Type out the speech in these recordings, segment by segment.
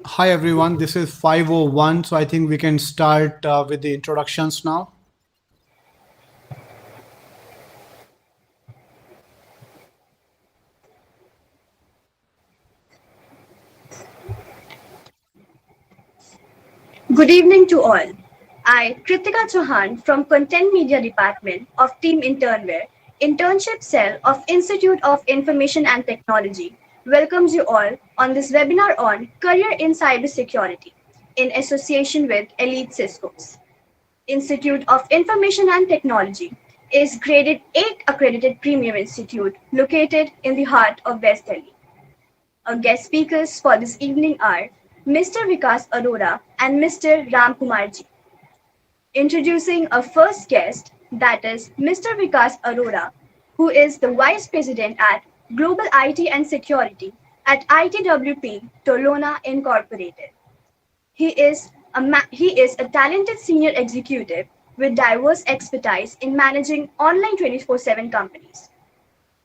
Hi everyone, this is 501. So I think we can start with the introductions now. Good evening to all. I, Kritika Chauhan from Content Media Department of Team InternWare, Internship Cell of Institute of Information and Technology, welcomes you all on this webinar on Career in Cybersecurity in association with Elite Ciscos. Institute of Information and Technology is graded 8 accredited premium institute located in the heart of West Delhi. Our guest speakers for this evening are Mr. Vikas Arora and Mr. Ram Kumarji. Introducing our first guest, that is Mr. Vikas Arora, who is the Vice President at Global IT and Security at ITWP Tolona Incorporated. He is a talented senior executive with diverse expertise in managing online 24/7 companies.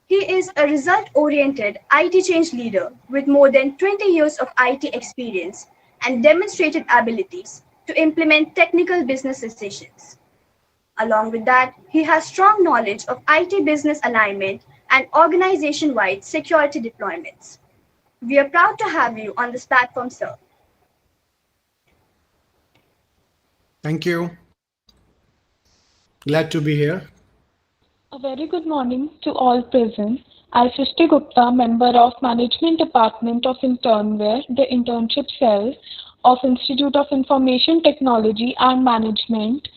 He is a result oriented IT change leader with more than 20 years of IT experience and demonstrated abilities to implement technical business decisions. Along with that, he has strong knowledge of IT business alignment and organization wide security deployments. We are proud to have you on this platform, sir. Thank you. Glad to be here. A very good morning to all present. I, Srishti Gupta, member of Management Department of InternWare, the Internship Cell of Institute of Information Technology and Management,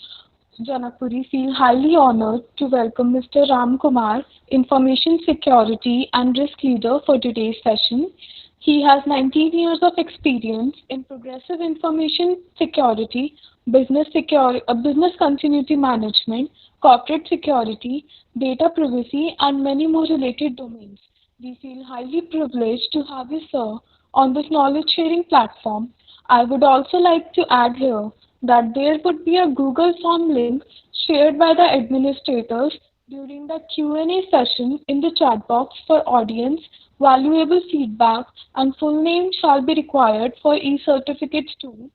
Janakpuri, feel highly honored to welcome Mr. Ram Kumar, Information Security and Risk Leader for today's session. He has 19 years of experience in progressive information security, business continuity management, corporate security, data privacy, and many more related domains. We feel highly privileged to have you, sir, on this knowledge sharing platform. I would also like to add here that there would be a Google Form link shared by the administrators during the Q&A session in the chat box for audience. Valuable feedback and full name shall be required for e-certificates too.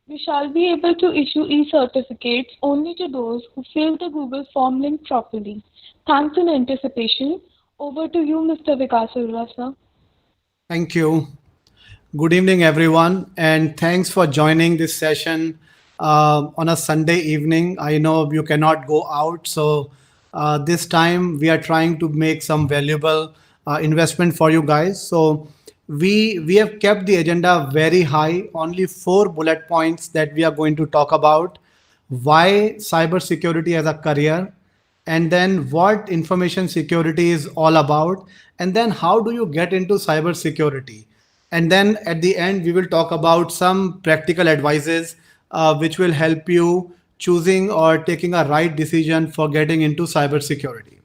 We shall be able to issue e-certificates only to those who fill the Google Form link properly. Thanks in anticipation. Over to you, Mr. Vikas Arora, sir. Thank you. Good evening, everyone, and thanks for joining this session on a Sunday evening. I know you cannot go out, so this time we are trying to make some valuable investment for you guys. So we have kept the agenda very high. Only four bullet points that we are going to talk about: why cybersecurity as a career, and then what information security is all about, and then how do you get into cybersecurity, and then at the end we will talk about some practical advices which will help you choosing or taking a right decision for getting into cybersecurity.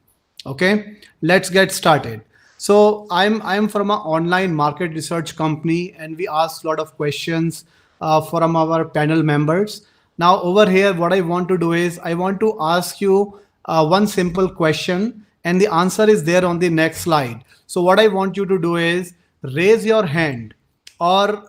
Okay, let's get started. So I'm from an online market research company, and we ask a lot of questions from our panel members. Now over here, what I want to do is I want to ask you one simple question, and the answer is there on the next slide. So what I want you to do is raise your hand, or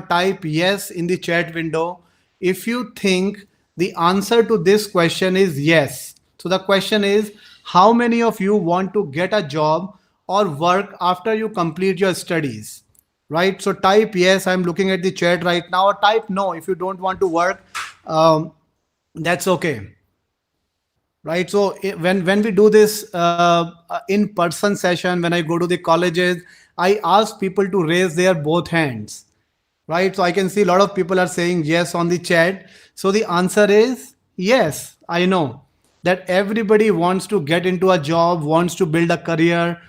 type yes in the chat window if you think the answer to this question is yes. So the question is, how many of you want to get a job or work after you complete your studies? Right? So type yes. I'm looking at the chat right now. Or type no if you don't want to work. Um, that's okay. Right? So when we do this in person session, when I go to the colleges, I ask people to raise their both hands. Right? So I can see a lot of people are saying yes on the chat. So the answer is yes. I know that everybody wants to get into a job, wants to build a career,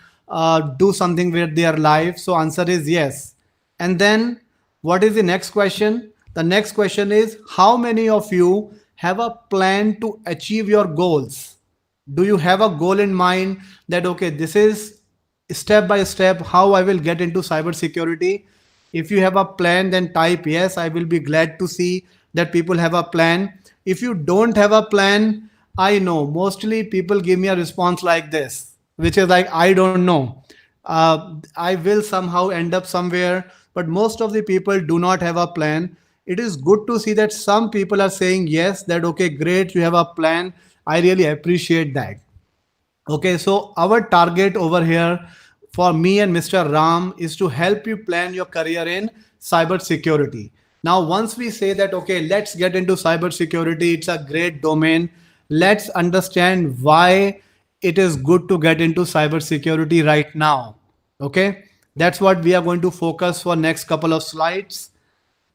do something with their life. So answer is yes. And then what is the next question? The next question is, how many of you have a plan to achieve your goals? Do you have a goal in mind that, okay, this is step by step how I will get into cybersecurity? If you have a plan, then type yes. I will be glad to see that people have a plan. If you don't have a plan, I know mostly people give me a response like this, which is like, I don't know. I will somehow end up somewhere, but most of the people do not have a plan. It is good to see that some people are saying yes, that okay, great, you have a plan. I really appreciate that. Okay, so our target over here for me and Mr. Ram is to help you plan your career in cybersecurity. Now, once we say that, okay, let's get into cybersecurity, it's a great domain. Let's understand why it is good to get into cybersecurity right now. Okay, that's what we are going to focus for next couple of slides.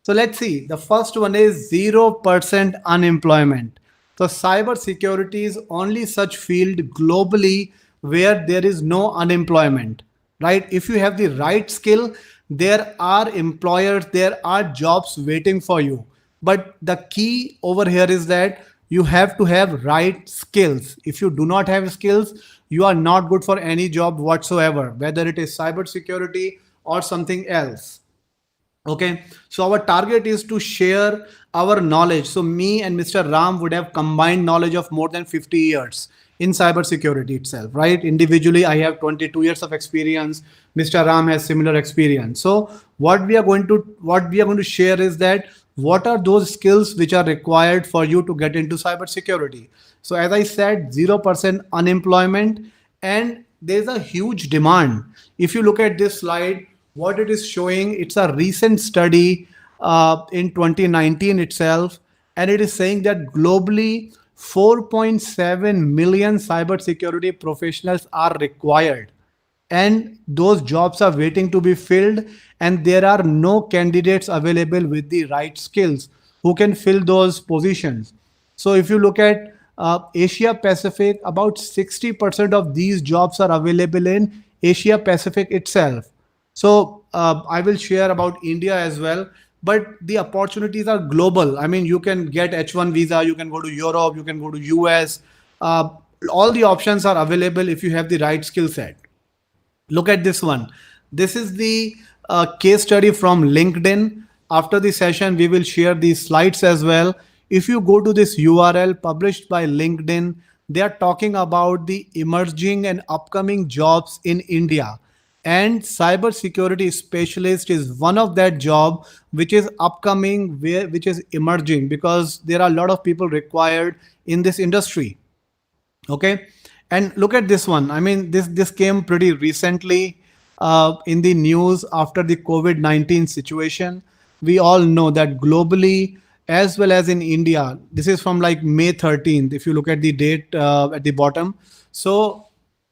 So let's see. The first one is 0% unemployment. So cyber security is only such field globally where there is no unemployment, right? If you have the right skill, there are employers, there are jobs waiting for you. But the key over here is that you have to have right skills. If you do not have skills, you are not good for any job whatsoever, whether it is cyber security or something else. Okay, so our target is to share our knowledge. So me and Mr. Ram would have combined knowledge of more than 50 years in cybersecurity itself, right? Individually, I have 22 years of experience. Mr. Ram has similar experience. So what we are going to share is that what are those skills which are required for you to get into cybersecurity. So as I said, 0% unemployment, and there's a huge demand. If you look at this slide, what it is showing, it's a recent study in 2019 itself, and it is saying that globally 4.7 million cybersecurity professionals are required, and those jobs are waiting to be filled, and there are no candidates available with the right skills who can fill those positions. So if you look at Asia Pacific, about 60% of these jobs are available in Asia Pacific itself. So I will share about India as well, but the opportunities are global. I mean, you can get H1 visa, you can go to Europe, you can go to US. Uh, all the options are available if you have the right skill set. Look at this one. This is the case study from LinkedIn. After the session, we will share these slides as well. If you go to this URL published by LinkedIn, they are talking about the emerging and upcoming jobs in India. And cybersecurity specialist is one of that job which is upcoming, which is emerging, because there are a lot of people required in this industry. Okay, and look at this one. I mean, this came pretty recently in the news after the COVID-19 situation. We all know that globally as well as in India, this is from like May 13th, if you look at the date at the bottom. So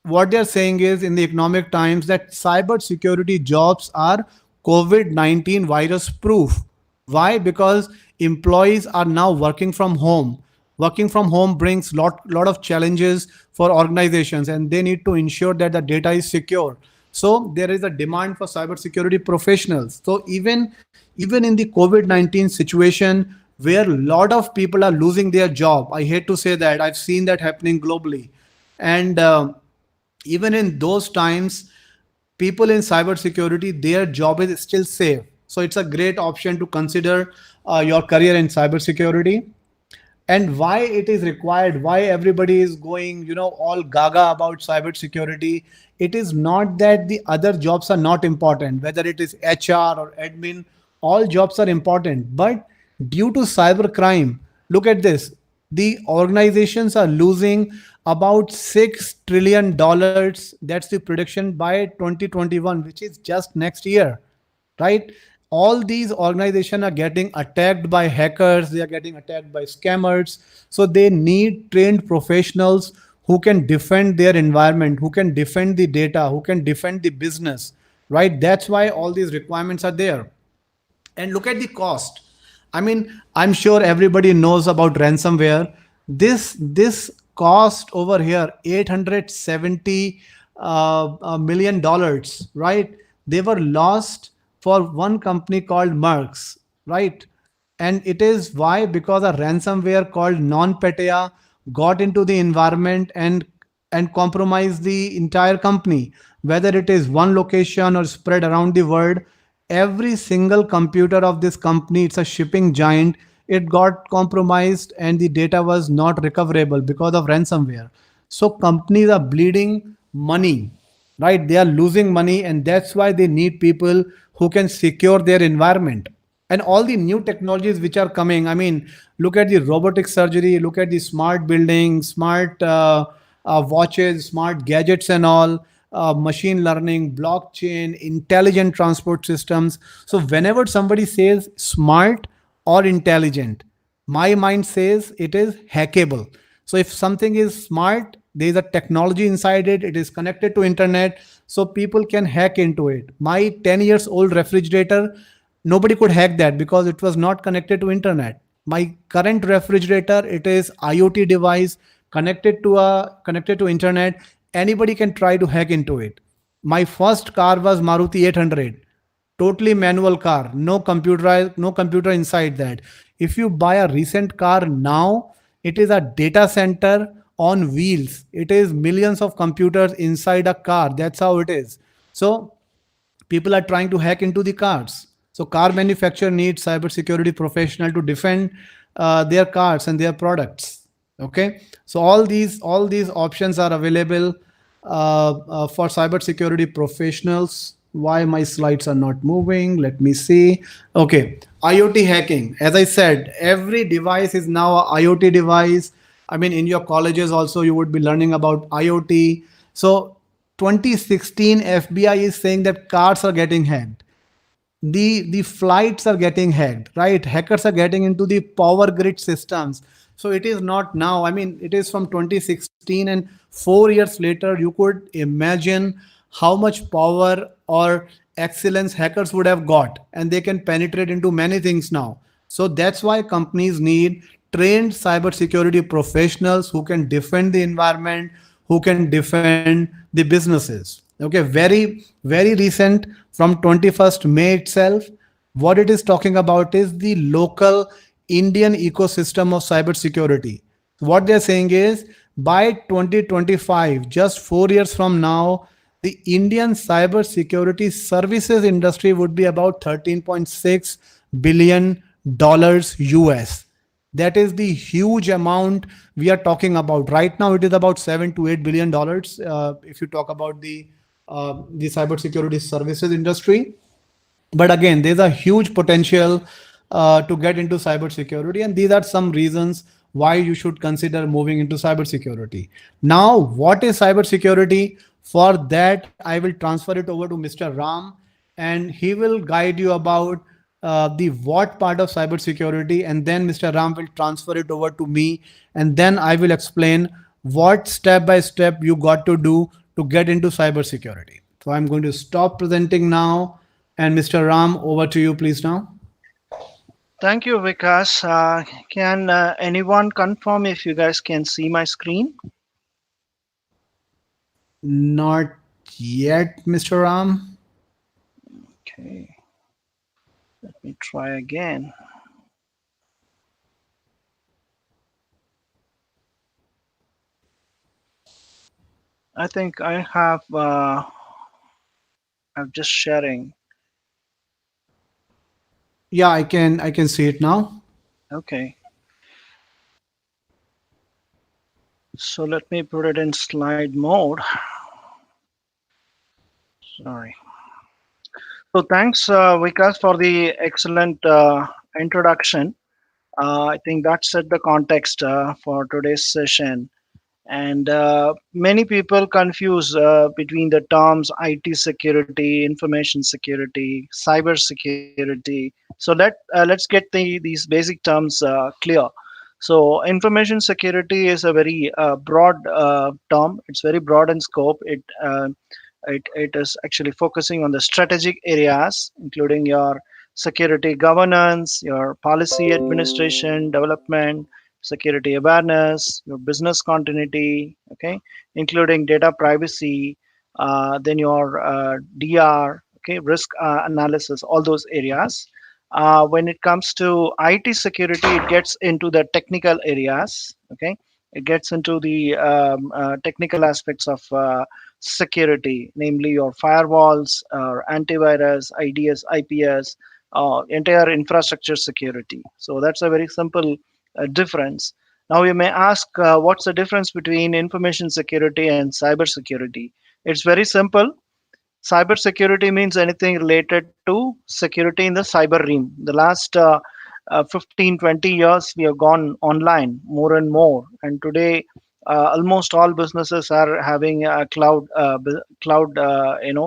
what they're saying is in the economic times that cyber security jobs are COVID-19 virus proof. Why? Because employees are now working from home. Working from home brings lot of challenges for organizations, and they need to ensure that the data is secure. So there is a demand for cybersecurity professionals. So even in the COVID-19 situation where a lot of people are losing their job, I hate to say that, I've seen that happening globally, and even in those times, people in cybersecurity, their job is still safe. So it's a great option to consider your career in cybersecurity. And why it is required, why everybody is going, all gaga about cybersecurity. It is not that the other jobs are not important, whether it is HR or admin, all jobs are important. But due to cyber crime, look at this, the organizations are losing about $6 trillion. That's the prediction by 2021, which is just next year, right? All these organizations are getting attacked by hackers, they are getting attacked by scammers. So they need trained professionals who can defend their environment, who can defend the data, who can defend the business, right? That's why all these requirements are there. And look at the cost. I mean, I'm sure everybody knows about ransomware. This cost over here, 870 million dollars, right? They were lost for one company called Merck's, right? And it is why, because a ransomware called NotPetya got into the environment and compromised the entire company, whether it is one location or spread around the world. Every single computer of this company, it's a shipping giant, it got compromised and the data was not recoverable because of ransomware. So companies are bleeding money, right? They are losing money, and that's why they need people who can secure their environment. And all the new technologies which are coming, I mean, look at the robotic surgery, look at the smart buildings, smart watches, smart gadgets, and all, machine learning, blockchain, intelligent transport systems. So whenever somebody says smart or intelligent, my mind says it is hackable. So if something is smart, there is a technology inside it, it is connected to internet, so people can hack into it. My 10 years old refrigerator, nobody could hack that because it was not connected to internet. My current refrigerator, it is IoT device, connected to internet. Anybody can try to hack into it. My first car was Maruti 800, totally manual car, no computer inside that. If you buy a recent car now, it is a data center on wheels. It is millions of computers inside a car. That's how it is. So people are trying to hack into the cars. So car manufacturer needs cybersecurity professional to defend their cars and their products. Okay, so all these options are available for cybersecurity professionals. Why my slides are not moving? Let me see. Okay, IoT hacking. As I said, every device is now a IoT device. I mean, in your colleges also, you would be learning about IoT. So 2016 FBI is saying that cars are getting hacked, the flights are getting hacked, right? Hackers are getting into the power grid systems. So it is not now, I mean, it is from 2016, and 4 years later you could imagine how much power or excellence hackers would have got, and they can penetrate into many things now. So that's why companies need trained cybersecurity professionals who can defend the environment, who can defend the businesses. Okay, very recent, from 21st May itself, what it is talking about is the local Indian ecosystem of cybersecurity. What they're saying is by 2025, just 4 years from now, the Indian cybersecurity services industry would be about $13.6 billion US. That is the huge amount we are talking about. Right now, it is about $7 to $8 billion. If you talk about the cybersecurity services industry, but again, there's a huge potential to get into cybersecurity, and these are some reasons why you should consider moving into cybersecurity. Now, what is cybersecurity? For that, I will transfer it over to Mr. Ram, and he will guide you about the what part of cybersecurity, and then Mr. Ram will transfer it over to me, and then I will explain what step by step you got to do to get into cybersecurity. So I'm going to stop presenting now, and Mr. Ram, over to you, please now. Thank you, Vikas. Can anyone confirm if you guys can see my screen? Not yet, Mr. Ram. Okay, let me try again. I think I have, I'm just sharing. Yeah, I can see it now. Okay, so let me put it in slide mode. Sorry. So thanks, Vikas, for the excellent introduction. I think that set the context for today's session. And many people confuse between the terms IT security, information security, cyber security. So let's get these basic terms clear. So information security is a very broad term. It's very broad in scope. It is actually focusing on the strategic areas, including your security governance, your policy administration, development, security awareness, your business continuity, okay, including data privacy, then your DR, okay, risk analysis, all those areas. When it comes to IT security, it gets into the technical areas, okay. It gets into the technical aspects of security, namely your firewalls, antivirus, IDS, IPS, entire infrastructure security. So that's a very simple difference. Now you may ask, what's the difference between information security and cyber security? It's very simple. Cybersecurity means anything related to security in the cyber realm. The last 15, 20 years, we have gone online more and more. And today, almost all businesses are having a cloud,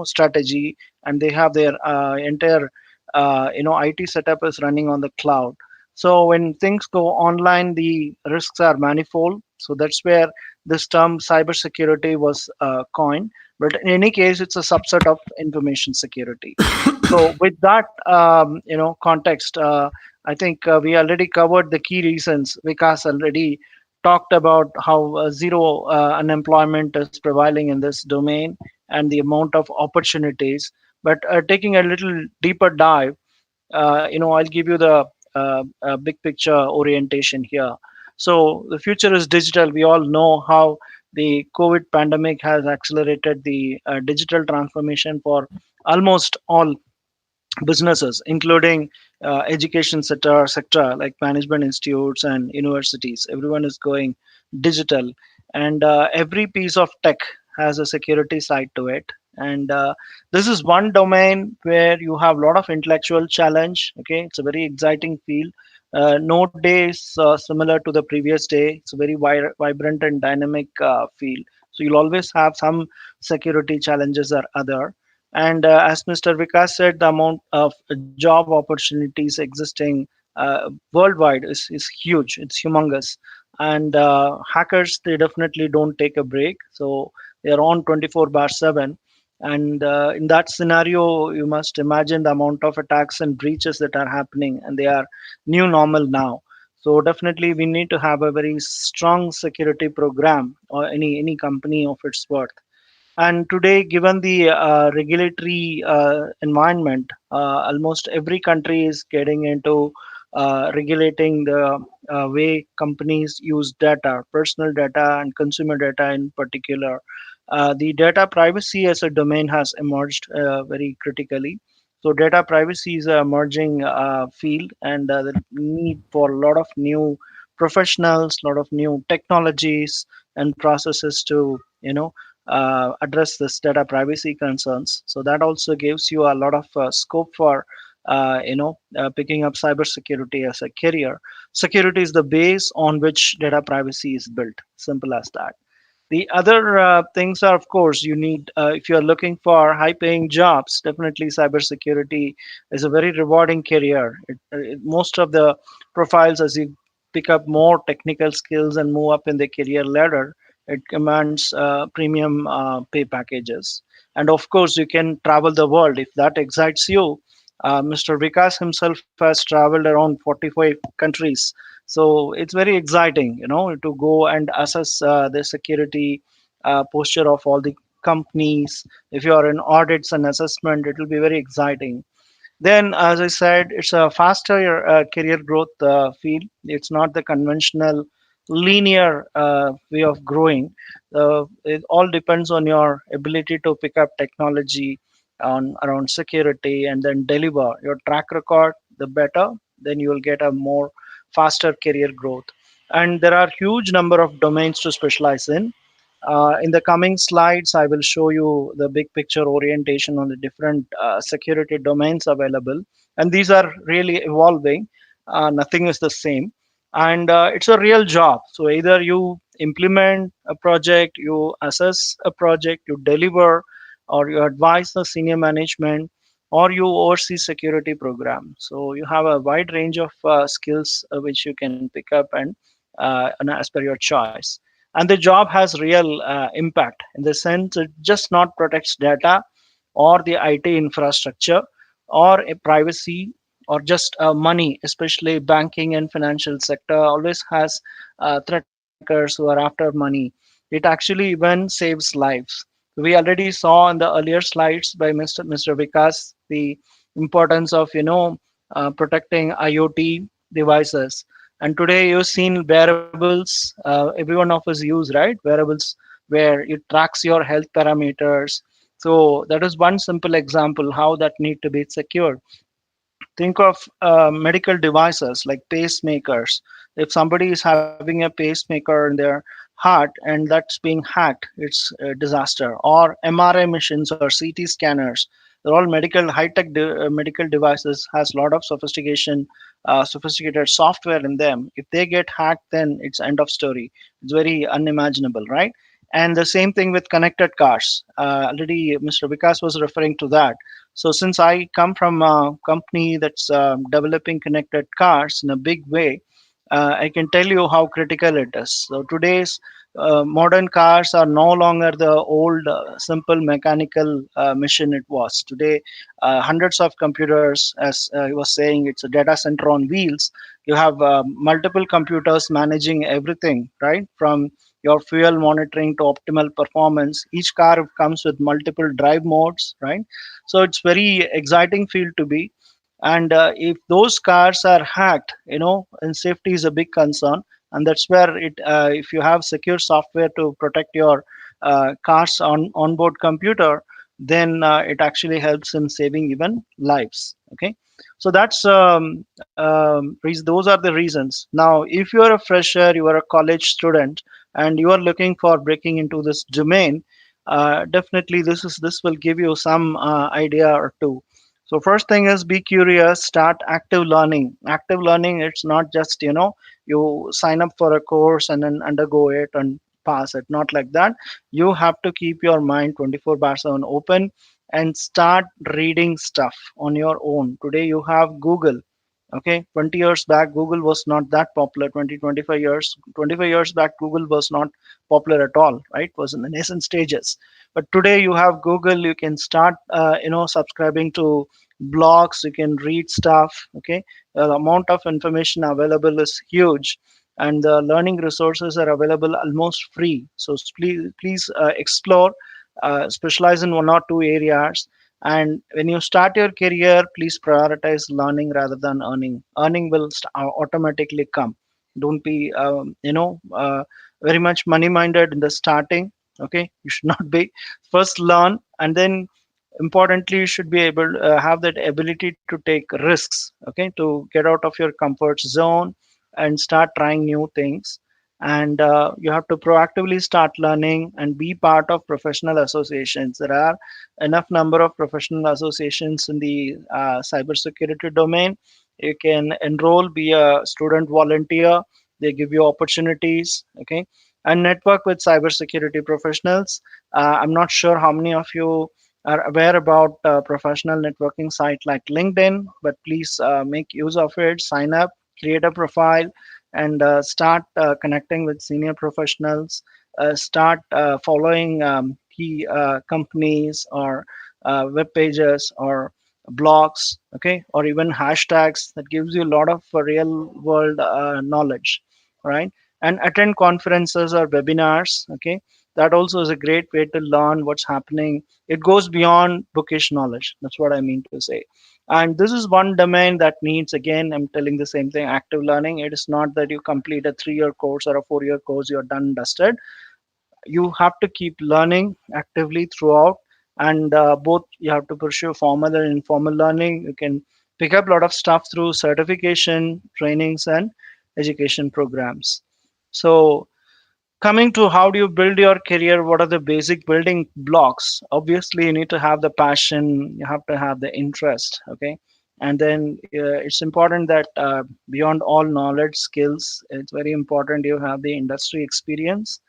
strategy, and they have their entire, IT setup is running on the cloud. So when things go online, the risks are manifold. So that's where this term cybersecurity was coined, but in any case, it's a subset of information security. So with that, context, I think we already covered the key reasons. Vikas already talked about how zero unemployment is prevailing in this domain and the amount of opportunities. But taking a little deeper dive, I'll give you the big picture orientation here. So the future is digital. We all know how the COVID pandemic has accelerated the digital transformation for almost all businesses, including education sector like management institutes and universities. Everyone is going digital, and every piece of tech has a security side to it. And this is one domain where you have a lot of intellectual challenge. Okay, it's a very exciting field. No day is similar to the previous day. It's a very vibrant and dynamic field. So you'll always have some security challenges or other. And as Mr. Vikas said, the amount of job opportunities existing worldwide is huge. It's humongous. And hackers, they definitely don't take a break. So they're on 24 bar 7. And in that scenario, you must imagine the amount of attacks and breaches that are happening, and they are new normal now. So definitely, we need to have a very strong security program, or any company of its worth. And today, given the regulatory environment, almost every country is getting into regulating the way companies use data, personal data, and consumer data in particular. The data privacy as a domain has emerged very critically. So, data privacy is an emerging field, and the need for a lot of new professionals, a lot of new technologies and processes to, address this data privacy concerns. So that also gives you a lot of scope for picking up cybersecurity as a career. Security is the base on which data privacy is built. Simple as that. The other things are, of course, you need, if you're looking for high paying jobs, definitely cybersecurity is a very rewarding career. Most of the profiles, as you pick up more technical skills and move up in the career ladder, it commands premium pay packages. And of course, you can travel the world if that excites you. Mr. Vikas himself has traveled around 45 countries, so it's very exciting, to go and assess the security posture of all the companies. If you are in audits and assessment, it will be very exciting. Then, as I said, it's a faster career growth field. It's not the conventional linear way of growing. It all depends on your ability to pick up technology on around security and then deliver your track record. The better, then you will get a more faster career growth. And there are huge number of domains to specialize in the coming slides, I will show you the big picture orientation on the different security domains available. And these are really evolving. Nothing is the same. And it's a real job. So either you implement a project, you assess a project, you deliver, or you advise the senior management, or you oversee security program. So you have a wide range of skills which you can pick up and as per your choice. And the job has real impact in the sense it just not protects data or the IT infrastructure or a privacy or just money, especially banking and financial sector always has threat actors who are after money. It actually even saves lives. We already saw in the earlier slides by Mr. Vikas the importance of protecting IoT devices. And today you've seen wearables, every one of us use, right? Wearables where it tracks your health parameters. So that is one simple example how that need to be secured. Think of medical devices like pacemakers. If somebody is having a pacemaker in their heart, heart and that's being hacked, it's a disaster. Or MRI machines or CT scanners, they're all medical high-tech medical devices, has a lot of sophisticated software in them. If they get hacked, then it's end of story. It's very unimaginable, right? And the same thing with connected cars. Already Mr. Vikas was referring to that. So since I come from a company that's developing connected cars in a big way, I can tell you how critical it is. So today's modern cars are no longer the old simple mechanical machine it was. Today, hundreds of computers, as I was saying, it's a data center on wheels. You have multiple computers managing everything, right? From your fuel monitoring to optimal performance. Each car comes with multiple drive modes, right? So it's very exciting field to be. And if those cars are hacked, and safety is a big concern. And that's where if you have secure software to protect your car's onboard computer, then it actually helps in saving even lives. Okay, so those are the reasons. Now, if you are a fresher, you are a college student, and you are looking for breaking into this domain, definitely this will give you some idea or two. So first thing is be curious, start active learning. Active learning, it's not just, you sign up for a course and then undergo it and pass it. Not like that. You have to keep your mind 24 bar 7 open and start reading stuff on your own. Today you have Google. Okay, 20 years back Google was not that popular. 25 years back Google was not popular at all, right? It was in the nascent stages. But today you have Google. You can start subscribing to blogs. You can read stuff. Okay, the amount of information available is huge, and the learning resources are available almost free. So please explore, specialize in one or two areas. And when you start your career, please prioritize learning rather than earning. Earning will automatically come. Don't be very much money minded in the starting. Okay, you should not be. First learn, and then importantly you should be able have that ability to take risks. Okay, to get out of your comfort zone and start trying new things. And you have to proactively start learning and be part of professional associations. There are enough number of professional associations in the cybersecurity domain. You can enroll, be a student volunteer. They give you opportunities. Okay, and network with cybersecurity professionals. I'm not sure how many of you are aware about professional networking site like LinkedIn, but please make use of it. Sign up, create a profile, and start connecting with senior professionals. Start following key companies or web pages or blogs, okay, or even hashtags that gives you a lot of real world knowledge, right? And attend conferences or webinars, okay. That also is a great way to learn what's happening. It goes beyond bookish knowledge. That's what I mean to say. And this is one domain that needs, again, I'm telling the same thing, active learning. It is not that you complete a 3-year course or a 4-year course, you're done and dusted. You have to keep learning actively throughout. And both you have to pursue formal and informal learning. You can pick up a lot of stuff through certification, trainings, and education programs. So coming to how do you build your career, what are the basic building blocks? Obviously you need to have the passion, you have to have the interest. Okay, and then it's important that beyond all knowledge skills, it's very important you have the industry experience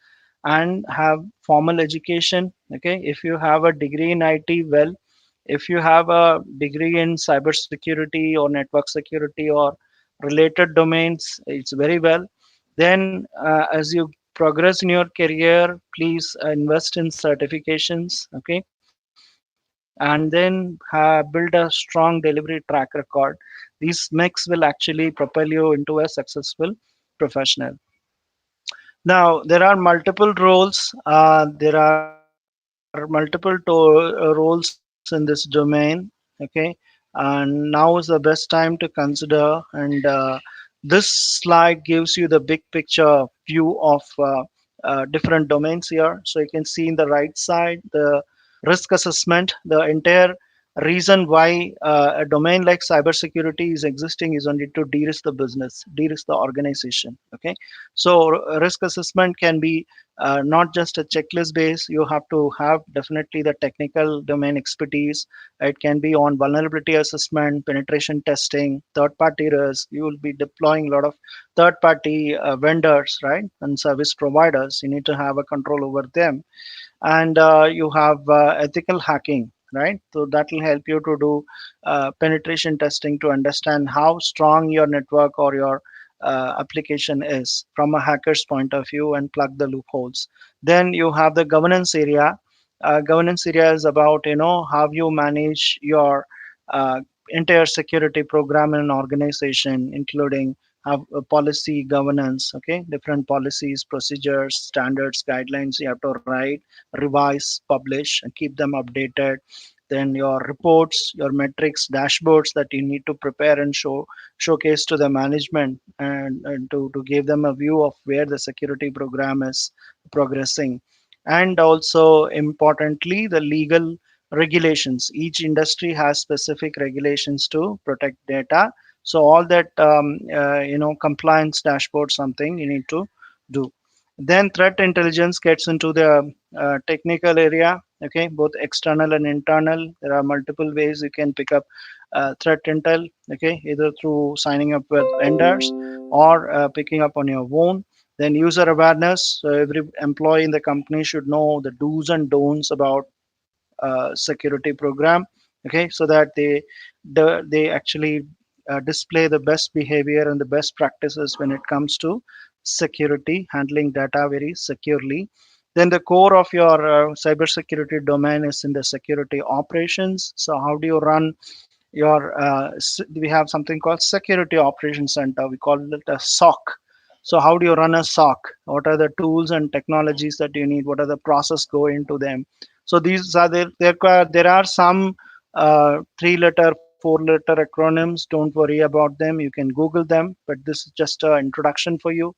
and have formal education. Okay, if you have a degree in IT, well, if you have a degree in cybersecurity or network security or related domains, it's very well. Then as you progress in your career, please invest in certifications. Okay, and then build a strong delivery track record. These mix will actually propel you into a successful professional. Now, there are multiple roles. There are multiple roles in this domain. Okay, and now is the best time to consider. And this slide gives you the big picture view of different domains here. So you can see in the right side the risk assessment, the entire reason why a domain like cybersecurity is existing is only to de-risk the business, de-risk the organization. Okay, so risk assessment can be not just a checklist base. You have to have definitely the technical domain expertise. It can be on vulnerability assessment, penetration testing, third-party risk. You will be deploying a lot of third-party vendors, right, and service providers. You need to have a control over them, and you have ethical hacking, right? So that will help you to do penetration testing to understand how strong your network or your application is from a hacker's point of view and plug the loopholes. Then you have the governance area. Governance area is about, how you manage your uh, entire security program in an organization, including have a policy governance. Okay, different policies, procedures, standards, guidelines you have to write, revise, publish, and keep them updated. Then your reports, your metrics, dashboards that you need to prepare and showcase to the management, and to give them a view of where the security program is progressing. And also importantly, the legal regulations. Each industry has specific regulations to protect data. So all that compliance dashboard something you need to do. Then threat intelligence gets into the technical area. Okay, both external and internal. There are multiple ways you can pick up threat intel. Okay, either through signing up with vendors or picking up on your own. Then user awareness. So every employee in the company should know the do's and don'ts about security program. Okay, so that they actually display the best behavior and the best practices when it comes to security, handling data very securely. Then the core of your cybersecurity domain is in the security operations. So how do you run your we have something called security operations center, we call it a SOC. So how do you run a SOC? What are the tools and technologies that you need? What are the process go into them? So these are there are some 3 letter, 4 letter acronyms. Don't worry about them. You can Google them, but this is just an introduction for you.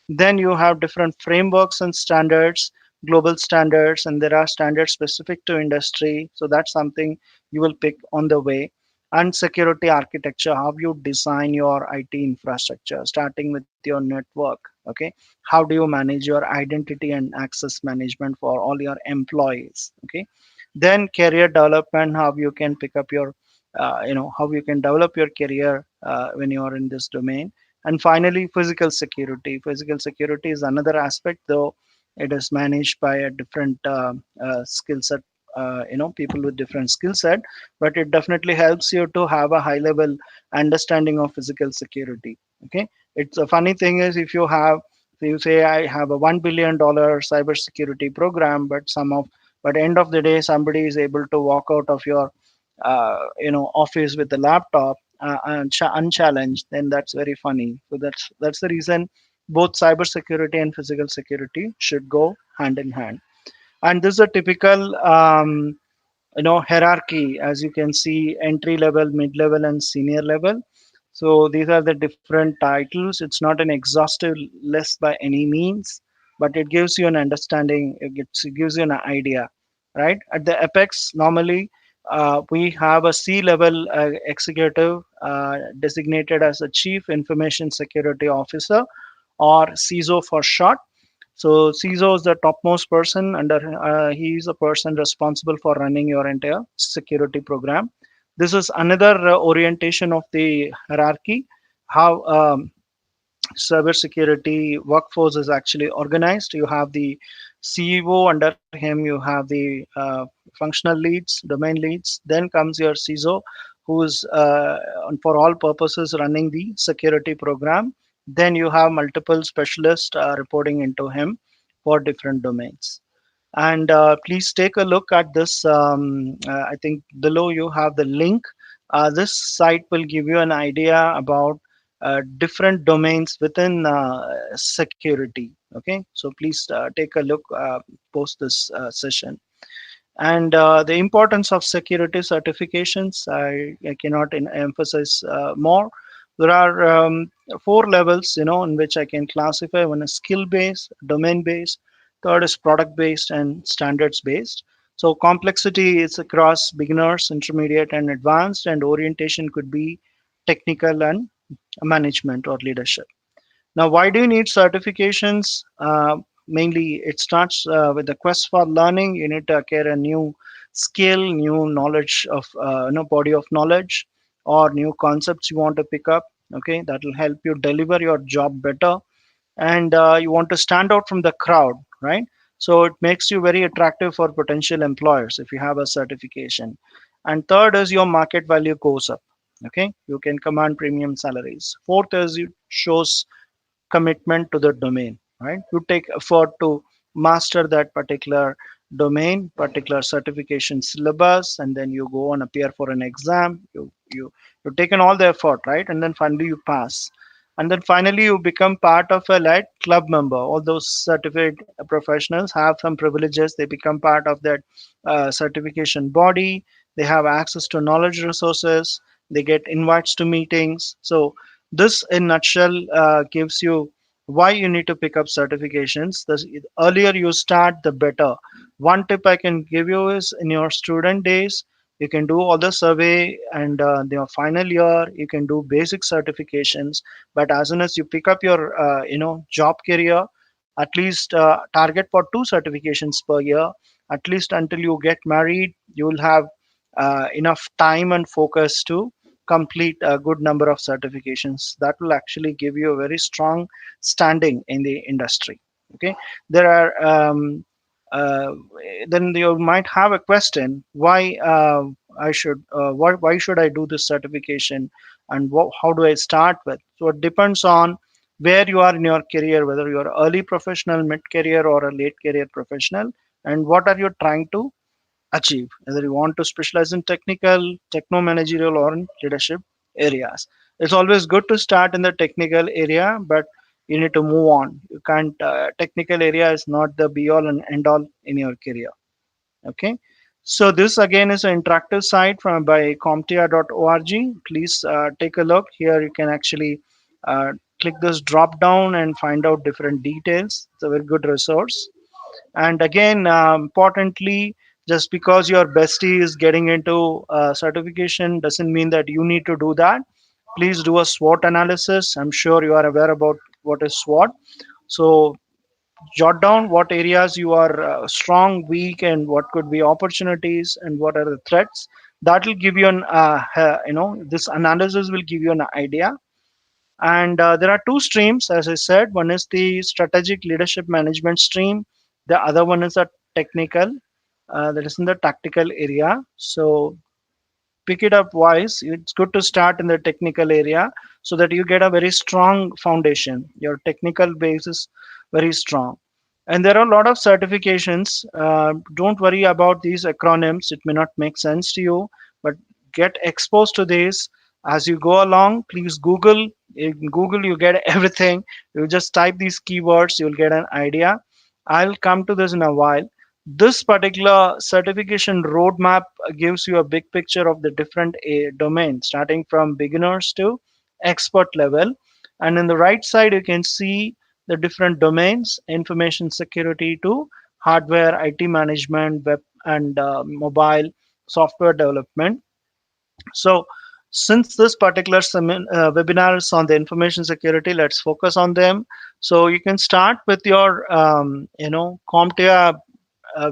Then you have different frameworks and standards, global standards, and there are standards specific to industry. So that's something you will pick on the way. And security architecture, how you design your IT infrastructure, starting with your network. Okay, how do you manage your identity and access management for all your employees? Okay, then career development, how you can pick up your how you can develop your career when you are in this domain. And finally, physical security is another aspect, though it is managed by a different skill set, people with different skill set, but it definitely helps you to have a high level understanding of physical security. Okay, it's a funny thing is, if you have, so you say I have a $1 billion cybersecurity program, but end of the day somebody is able to walk out of your office with a laptop unchallenged, then that's very funny. So that's the reason both cybersecurity and physical security should go hand in hand. And this is a typical hierarchy. As you can see, entry level, mid level, and senior level. So these are the different titles. It's not an exhaustive list by any means, but it gives you an understanding. It gives you an idea, right? At the apex, normally we have a C level executive designated as a chief information security officer, or CISO for short. So CISO is the topmost person under, he is a person responsible for running your entire security program. This is another orientation of the hierarchy, how cybersecurity workforce is actually organized. You have the CEO, under him you have the functional leads, domain leads. Then comes your CISO, who is for all purposes running the security program. Then you have multiple specialists reporting into him for different domains. And please take a look at this. I think below you have the link. This site will give you an idea about different domains within security. Okay, so please take a look post this session. And the importance of security certifications, I cannot emphasize more. There are 4 levels, in which I can classify. One is skill based, domain based, third is product based, and standards based. So complexity is across beginners, intermediate, and advanced, and orientation could be technical and management or leadership. Now, why do you need certifications? Mainly, it starts with the quest for learning. You need to acquire a new skill, new knowledge of, body of knowledge, or new concepts you want to pick up. Okay, that will help you deliver your job better, and you want to stand out from the crowd, right? So it makes you very attractive for potential employers if you have a certification. And third is your market value goes up. Okay, you can command premium salaries. Fourth is it shows commitment to the domain, right? You take effort to master that particular domain, particular certification syllabus, and then you go and appear for an exam. You've taken all the effort, right? And then finally you pass. And then finally you become part of a like club member. All those certified professionals have some privileges. They become part of that certification body. They have access to knowledge resources. They get invites to meetings. So this, in nutshell, gives you why you need to pick up certifications. The earlier you start, the better. One tip I can give you is in your student days, you can do all the survey, and your final year you can do basic certifications. But as soon as you pick up your job career, at least target for two certifications per year. At least until you get married, you will have enough time and focus to complete a good number of certifications. That will actually give you a very strong standing in the industry. Okay, there are uh, then you might have a question: why why should I do this certification, and how do I start with? So it depends on where you are in your career, whether you are early professional, mid career, or a late career professional, and what are you trying to achieve, whether you want to specialize in technical, techno managerial, or in leadership areas. It's always good to start in the technical area, but you need to move on. You can't, technical area is not the be all and end all in your career. Okay. So this again is an interactive site from by comptia.org. Please take a look. Here you can actually click this drop down and find out different details. It's a very good resource. And again, importantly, just because your bestie is getting into certification doesn't mean that you need to do that. Please do a SWOT analysis. I'm sure you are aware about what is SWOT. So jot down what areas you are strong, weak, and what could be opportunities and what are the threats. That will give you an this analysis will give you an idea. And there are two streams, as I said. One is the strategic leadership management stream. The other one is a technical, that is in the tactical area. So pick it up wise. It's good to start in the technical area so that you get a very strong foundation. Your technical base is very strong. And there are a lot of certifications. Don't worry about these acronyms. It may not make sense to you, but get exposed to these as you go along. Please Google. In Google, you get everything. You just type these keywords, you'll get an idea. I'll come to this in a while. This particular certification roadmap gives you a big picture of the different domains, starting from beginners to expert level. And in the right side, you can see the different domains: information security to hardware, IT management, web and mobile software development. So, since this particular webinar is on the information security, let's focus on them. So, you can start with your, CompTIA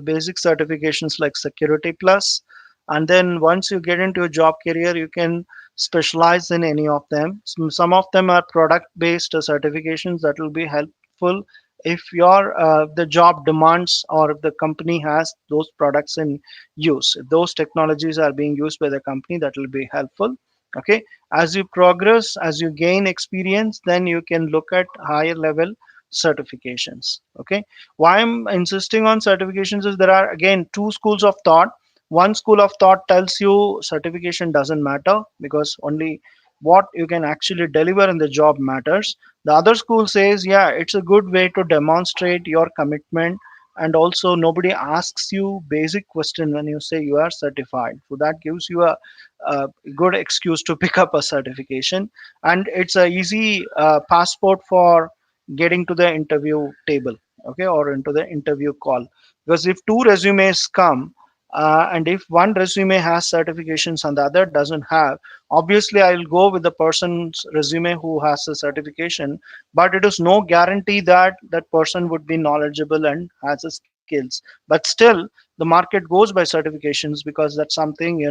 basic certifications like Security Plus, and then once you get into a job career, you can specialize in any of them. Some of them are product-based certifications that will be helpful if your the job demands or if the company has those products in use. If those technologies are being used by the company, that will be helpful. Okay, as you progress, as you gain experience, then you can look at higher level certifications. Okay, why I'm insisting on certifications is there are again two schools of thought. One school of thought tells you certification doesn't matter because only what you can actually deliver in the job matters. The other school says, yeah, it's a good way to demonstrate your commitment, and also nobody asks you basic question when you say you are certified. So that gives you a good excuse to pick up a certification, and it's a easy passport for getting to the interview table, okay, or into the interview call. Because if two resumes come, And if one resume has certifications and the other doesn't have, obviously I'll go with the person's resume who has the certification, but it is no guarantee that that person would be knowledgeable and has the skills. But still, the market goes by certifications because that's something,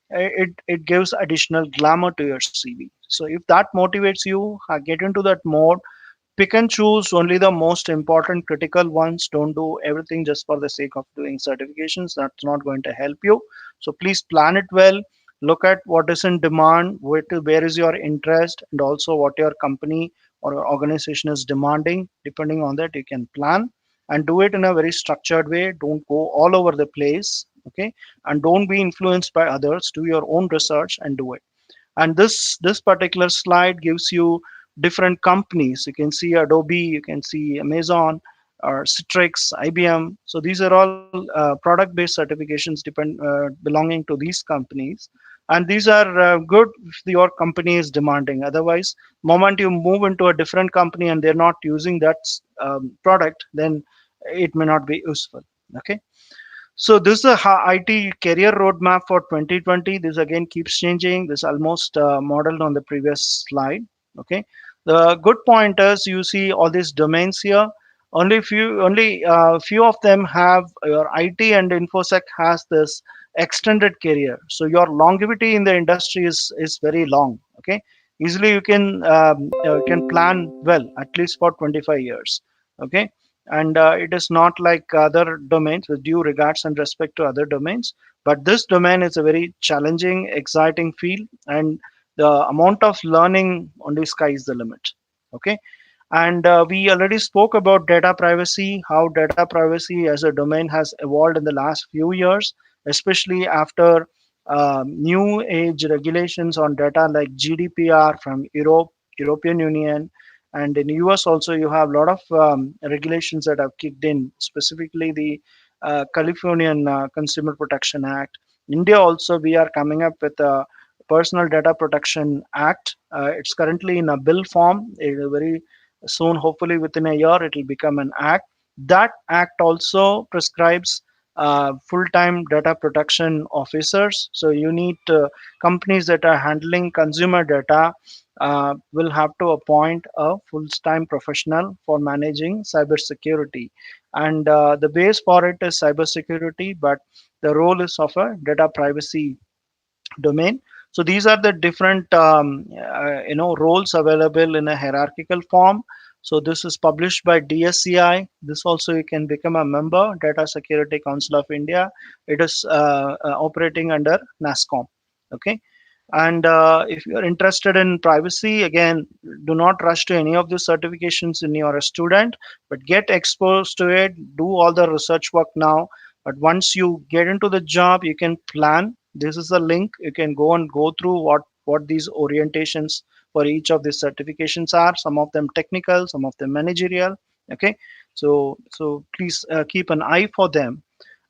it gives additional glamour to your CV. So if that motivates you, get into that mode. Pick and choose only the most important critical ones. Don't do everything just for the sake of doing certifications. That's not going to help you. So please plan it well. Look at what is in demand, where is your interest, and also what your company or your organization is demanding. Depending on that, you can plan and do it in a very structured way. Don't go all over the place. Okay, and don't be influenced by others. Do your own research and do it. And this particular slide gives you different companies. You can see Adobe, you can see Amazon or Citrix, IBM. So these are all product based certifications belonging to these companies, and these are good if your company is demanding. Otherwise, moment you move into a different company and they're not using that product, then it may not be useful. Okay, so this is a IT career roadmap for 2020. This again keeps changing. This almost modeled on the previous slide. Okay. The good point is you see all these domains here. Only few of them have your IT and infosec has this extended career. So your longevity in the industry is very long. Okay. Easily you can plan well at least for 25 years. Okay, and it is not like other domains, with due regards and respect to other domains, but this domain is a very challenging, exciting field, and the amount of learning, only sky is the limit. Okay, and we already spoke about data privacy, how data privacy as a domain has evolved in the last few years, especially after new age regulations on data like GDPR from European Union. And in US also, you have a lot of regulations that have kicked in, specifically the Californian Consumer Protection Act. India also, we are coming up with a Personal Data Protection Act. It's currently in a bill form. It is very soon, hopefully within a year, it will become an act. That act also prescribes full-time data protection officers. So you need companies that are handling consumer data will have to appoint a full-time professional for managing cybersecurity. And the base for it is cybersecurity, but the role is of a data privacy domain. So these are the different roles available in a hierarchical form. So this is published by DSCI. This also you can become a member, Data Security Council of India. It is operating under NASCOM. Okay. And if you're interested in privacy, again, do not rush to any of these certifications when you're a student, but get exposed to it, do all the research work now. But once you get into the job, you can plan. This is a link. You can go through what these orientations for each of these certifications are. Some of them technical, some of them managerial. Okay, so please keep an eye for them.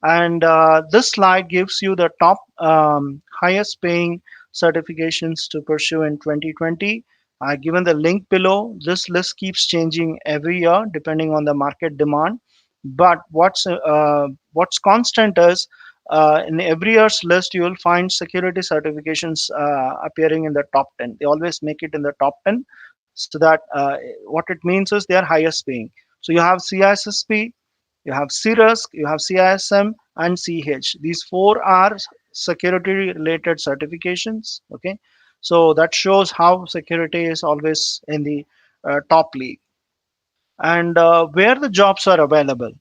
And this slide gives you the top highest paying certifications to pursue in 2020. Given the link below, this list keeps changing every year depending on the market demand. But what's constant is in every year's list, you will find security certifications appearing in the top 10. They always make it in the top 10, so that what it means is they are highest paying. So you have CISSP, you have CRISC, you have CISM, and CH. These four are security related certifications. Okay, so that shows how security is always in the top league. And where the jobs are available.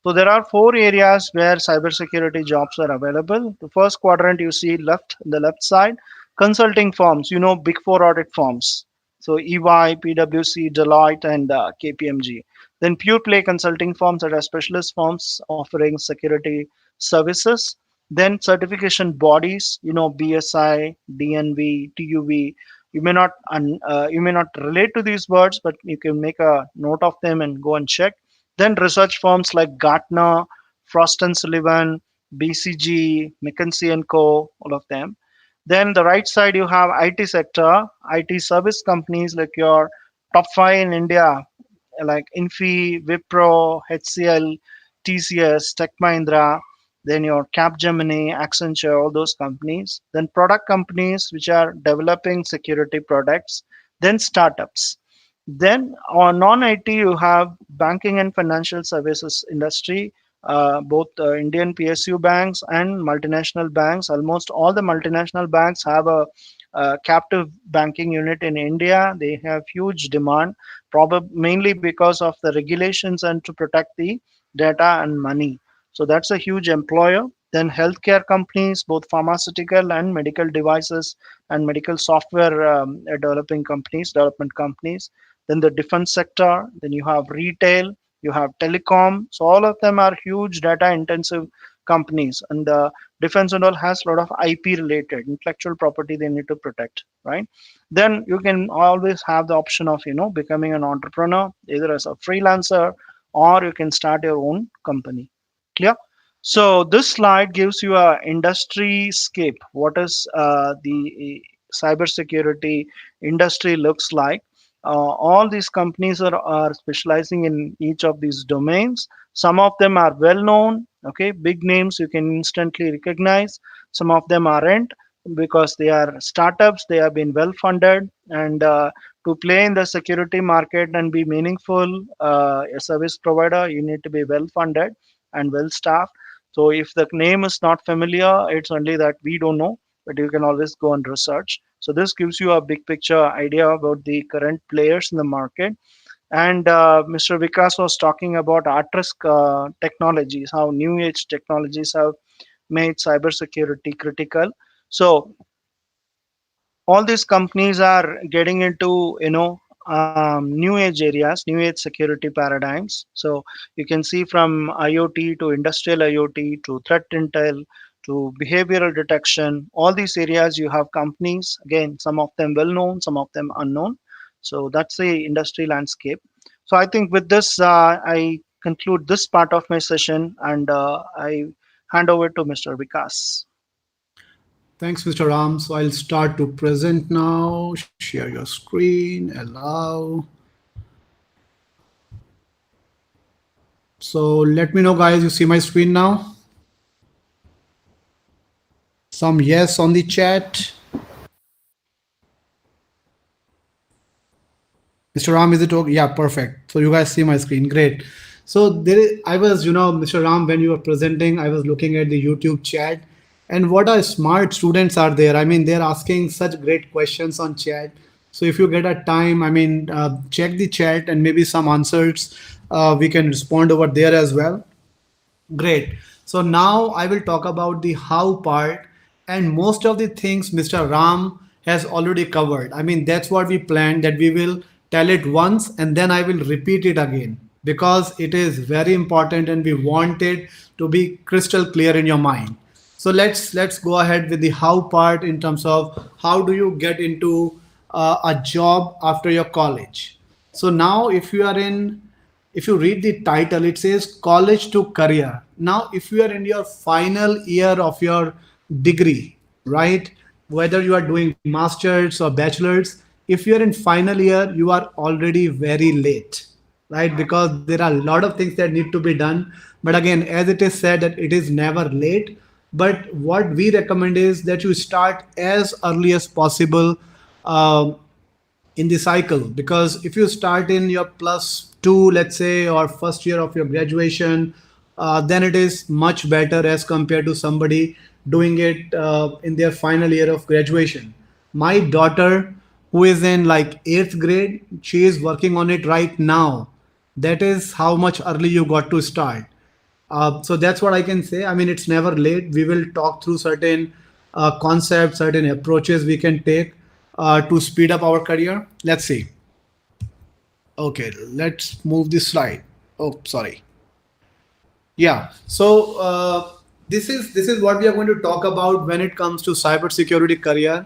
So there are four areas where cybersecurity jobs are available. The first quadrant you see on the left side, consulting firms, big four audit firms. So EY, PwC, Deloitte, and KPMG. Then pure play consulting firms that are specialist firms offering security services. Then certification bodies, BSI, DNV, TUV. You may not relate to these words, but you can make a note of them and go and check. Then research firms like Gartner, Frost and Sullivan, BCG, McKinsey and Co, all of them. Then the right side you have IT sector, IT service companies like your top five in India, like Infi, Wipro, HCL, TCS, Tech Mahindra. then your Capgemini, Accenture, all those companies, then product companies which are developing security products, then startups. Then on non-IT, you have banking and financial services industry, both Indian PSU banks and multinational banks. Almost all the multinational banks have a captive banking unit in India. They have huge demand, probably mainly because of the regulations and to protect the data and money. So that's a huge employer. Then healthcare companies, both pharmaceutical and medical devices and medical software developing companies, development companies. Then the defense sector, then you have retail, you have telecom. So all of them are huge data intensive companies, and the defense and all has a lot of IP related intellectual property they need to protect, right? Then you can always have the option of becoming an entrepreneur either as a freelancer or you can start your own company. Clear? So this slide gives you a industry scape. What is the cybersecurity industry looks like. All these companies are specializing in each of these domains. Some of them are well known, okay, big names you can instantly recognize. Some of them aren't because they are startups, they have been well funded, and to play in the security market and be meaningful a service provider, you need to be well funded and well staffed. So if the name is not familiar, it's only that we don't know, but you can always go and research. So this gives you a big picture idea about the current players in the market. And Mr. Vikas was talking about at-risk technologies, how new age technologies have made cybersecurity critical. So all these companies are getting into new age areas, new age security paradigms. So you can see from IoT to industrial IoT to threat intel to behavioral detection, all these areas you have companies, again some of them well known, some of them unknown. So that's the industry landscape. So I think with this I conclude this part of my session, and I hand over to Mr. Vikas. Thanks, Mr. Ram. So I'll start to present now. Share your screen, allow. So let me know, guys, you see my screen now? Some yes on the chat. Mr. Ram, is it okay? Yeah, perfect. So you guys see my screen. Great. So I was, Mr. Ram, when you were presenting, I was looking at the YouTube chat, and what are smart students are there. I mean, they're asking such great questions on chat. So if you get a time, I mean, check the chat and maybe some answers we can respond over there as well. Great. So now I will talk about the how part, and most of the things Mr. Ram has already covered. I mean, that's what we planned, that we will tell it once and then I will repeat it again because it is very important and we want it to be crystal clear in your mind. So let's go ahead with the how part in terms of how do you get into a job after your college. So now if you read the title, it says college to career. Now, if you are in your final year of your degree, right? Whether you are doing masters or bachelors, if you are in final year, you are already very late, right? Because there are a lot of things that need to be done. But again, as it is said that it is never late. But what we recommend is that you start as early as possible. In the cycle, because if you start in your plus two, let's say, or first year of your graduation, then it is much better as compared to somebody doing it in their final year of graduation. My daughter, who is in like eighth grade, she is working on it right now. That is how much early you got to start. So that's what I can say. I mean, it's never late. We will talk through certain concepts, certain approaches we can take to speed up our career. Let's see. Okay, let's move this slide. Oh, sorry. Yeah. So this is what we are going to talk about when it comes to cybersecurity career.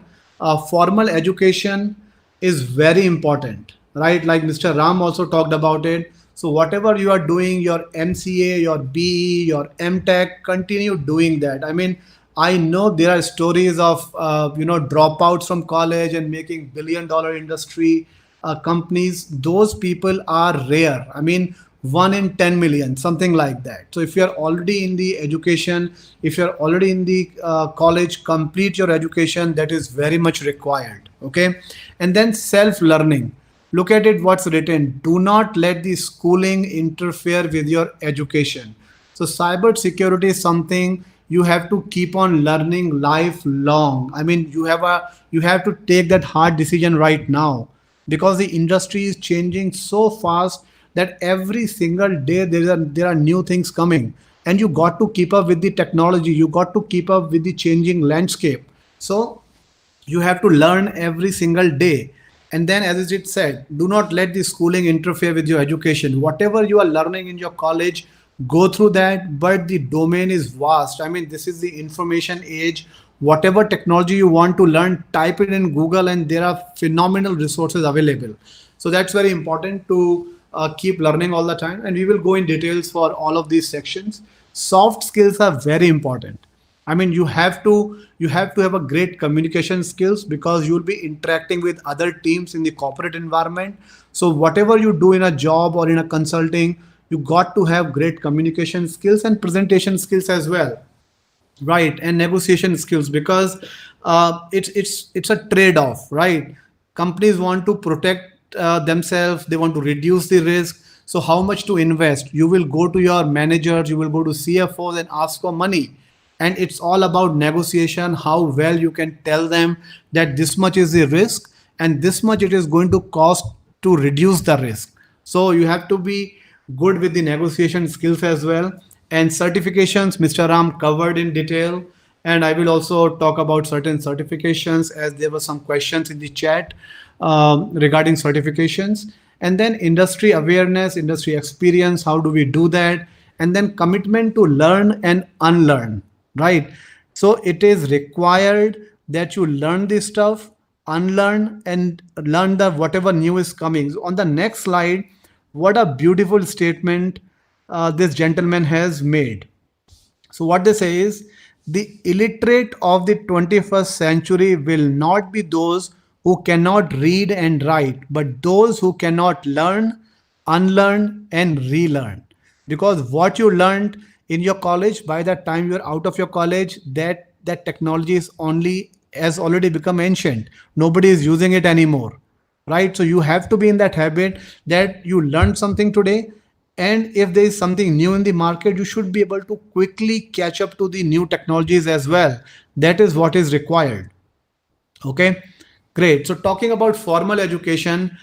Formal education is very important, right? Like Mr. Ram also talked about it. So whatever you are doing, your MCA, your BE, your MTech, continue doing that. I mean, I know there are stories of dropouts from college and making billion-dollar industry companies. Those people are rare. I mean, 1 in 10 million, something like that. So if you're already in the education, if you're already in the college, complete your education. That is very much required. Okay. And then self learning. Look at it, what's written. Do not let the schooling interfere with your education. So cyber security is something you have to keep on learning lifelong. I mean, you have to take that hard decision right now, because the industry is changing so fast that every single day there are new things coming, and you got to keep up with the technology. You got to keep up with the changing landscape. So you have to learn every single day. And then, as it said, do not let the schooling interfere with your education. Whatever you are learning in your college, go through that, but the domain is vast. I mean, this is the information age. Whatever technology you want to learn, type it in Google, and there are phenomenal resources available. So that's very important to keep learning all the time. And we will go in details for all of these sections. Soft skills are very important. I mean, you have to have a great communication skills, because you'll be interacting with other teams in the corporate environment. So whatever you do in a job or in a consulting, you got to have great communication skills and presentation skills as well, right? And negotiation skills, because it's a trade off, right? Companies want to protect themselves, they want to reduce the risk. So how much to invest? You will go to your managers, you will go to CFOs and ask for money, and it's all about negotiation, how well you can tell them that this much is the risk and this much it is going to cost to reduce the risk. So you have to be good with the negotiation skills as well. And certifications, Mr. Ram covered in detail. And I will also talk about certain certifications, as there were some questions in the chat regarding certifications. And then industry awareness, industry experience, how do we do that? And then commitment to learn and unlearn, right? So it is required that you learn this stuff, unlearn, and learn the whatever new is coming. So on the next slide, what a beautiful statement this gentleman has made. So what they say is, the illiterate of the 21st century will not be those who cannot read and write, but those who cannot learn, unlearn, and relearn. Because what you learned in your college, by the time you're out of your college, that technology is only has already become ancient. Nobody is using it anymore, right? So you have to be in that habit that you learned something today, and if there is something new in the market, you should be able to quickly catch up to the new technologies as well. That is what is required. Okay, great. So talking about formal education,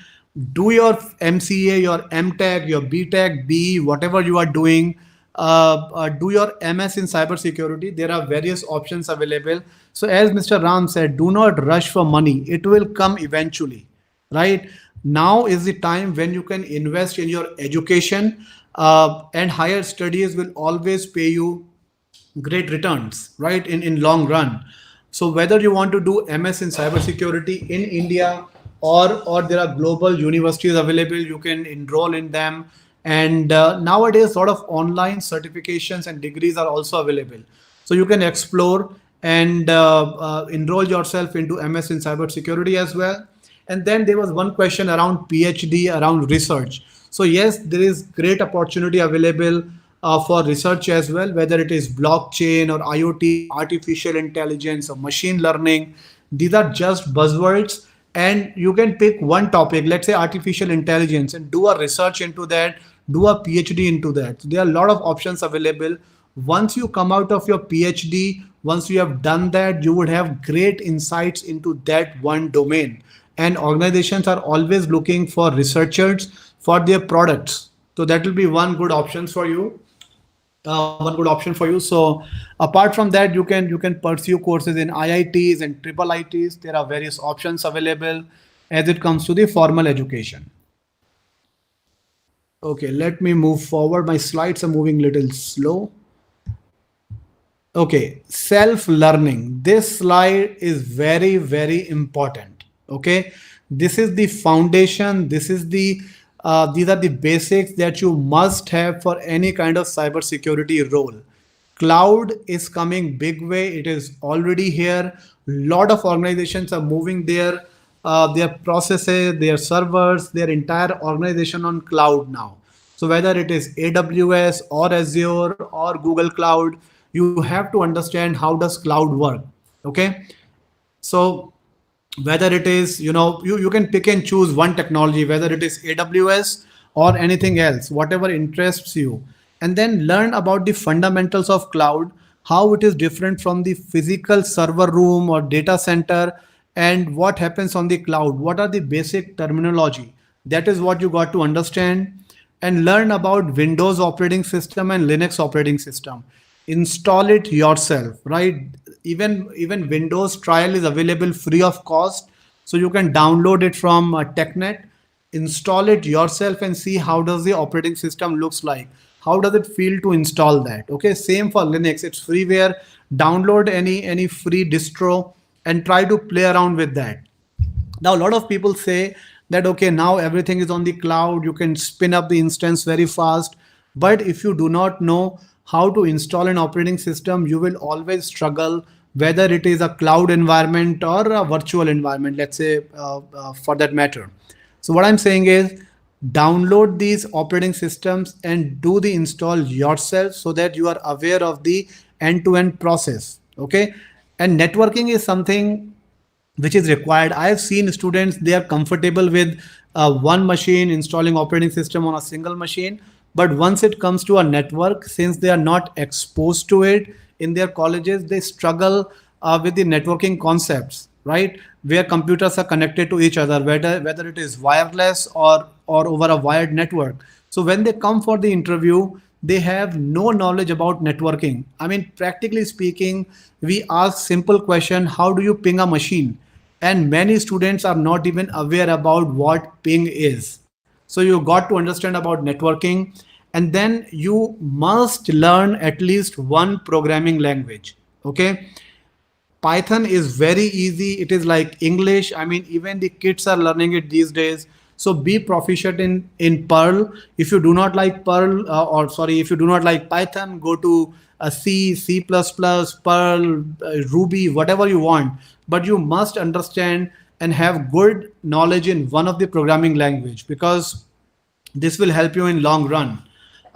do your MCA, your MTech, your BTech, BE, whatever you are doing. Do your MS in cybersecurity. There are various options available. So as Mr. Ram said, do not rush for money. It will come eventually, right? Now is the time when you can invest in your education, and higher studies will always pay you great returns, right? In long run. So whether you want to do MS in cybersecurity in India, or there are global universities available, you can enroll in them. And nowadays, sort of online certifications and degrees are also available. So you can explore and enroll yourself into MS in cybersecurity as well. And then there was one question around PhD, around research. So yes, there is great opportunity available for research as well, whether it is blockchain or IoT, artificial intelligence or machine learning. These are just buzzwords, and you can pick one topic, let's say artificial intelligence, and do a research into that, do a PhD into that. So there are a lot of options available. Once you come out of your PhD, once you have done that, you would have great insights into that one domain. And organizations are always looking for researchers for their products. So that will be one good option for you. So apart from that, you can pursue courses in IITs and triple ITs. There are various options available as it comes to the formal education. Okay, let me move forward. My slides are moving a little slow. Okay, self learning. This slide is very, very important. Okay, this is the foundation. These are the basics that you must have for any kind of cybersecurity role. Cloud is coming big way. It is already here. Lot of organizations are moving their processes, their servers, their entire organization on cloud now. So whether it is AWS or Azure or Google Cloud, you have to understand how does cloud work. Okay. So whether it is, you can pick and choose one technology, whether it is AWS or anything else, whatever interests you, and then learn about the fundamentals of cloud, how it is different from the physical server room or data center, and what happens on the cloud, what are the basic terminology. That is what you got to understand. And learn about Windows operating system and Linux operating system. Install it yourself, right? Even Windows trial is available free of cost, so you can download it from TechNet, install it yourself, and see how does the operating system looks like. How does it feel to install that? Okay, same for Linux. It's freeware. Download any free distro and try to play around with that. Now a lot of people say that okay, now everything is on the cloud, you can spin up the instance very fast, but if you do not know how to install an operating system, you will always struggle, whether it is a cloud environment or a virtual environment, let's say, for that matter. So what I'm saying is, download these operating systems and do the install yourself, so that you are aware of the end to end process. Okay. And networking is something which is required. I have seen students, they are comfortable with one machine installing operating system on a single machine, but once it comes to a network, since they are not exposed to it in their colleges, they struggle with the networking concepts, right? Where computers are connected to each other, whether it is wireless or over a wired network. So when they come for the interview, they have no knowledge about networking. I mean, practically speaking, we ask simple question, how do you ping a machine? And many students are not even aware about what ping is. So you got to understand about networking, and then you must learn at least one programming language. Okay. Python is very easy. It is like English. I mean, even the kids are learning it these days. So be proficient in Perl. If you do not like Perl, or sorry, if you do not like Python, go to C, C++, Perl, Ruby, whatever you want. But you must understand and have good knowledge in one of the programming language, because this will help you in long run.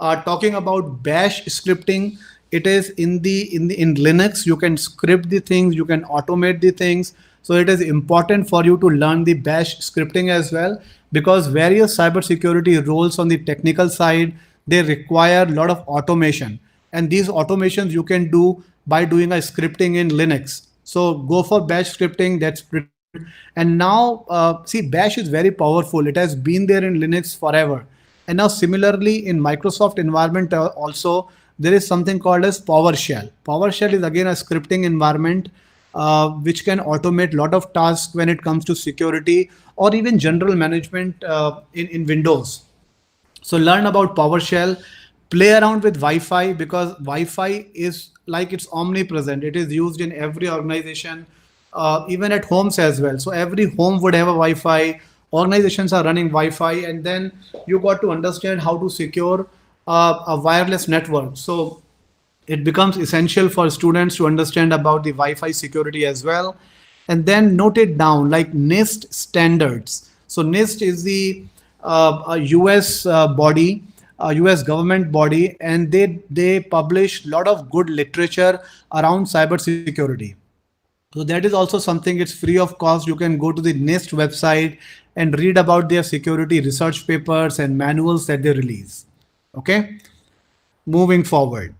Talking about bash scripting, it is in Linux, you can script the things, you can automate the things. So it is important for you to learn the bash scripting as well, because various cybersecurity roles on the technical side, they require a lot of automation, and these automations you can do by doing a scripting in Linux. So go for bash scripting, that's pretty good. And now, see, bash is very powerful. It has been there in Linux forever. And now similarly in Microsoft environment, also there is something called as PowerShell. PowerShell is again a scripting environment, which can automate a lot of tasks when it comes to security or even general management in Windows. So learn about PowerShell, play around with Wi-Fi, because Wi-Fi is like it's omnipresent. It is used in every organization, even at homes as well. So every home would have a Wi-Fi. Organizations are running Wi-Fi, and then you got to understand how to secure a wireless network. So it becomes essential for students to understand about the Wi-Fi security as well, and then note it down like NIST standards. So NIST is the a US body, a US government body, and they publish a lot of good literature around cybersecurity. So that is also something, it's free of cost. You can go to the NIST website and read about their security research papers and manuals that they release. Okay, moving forward.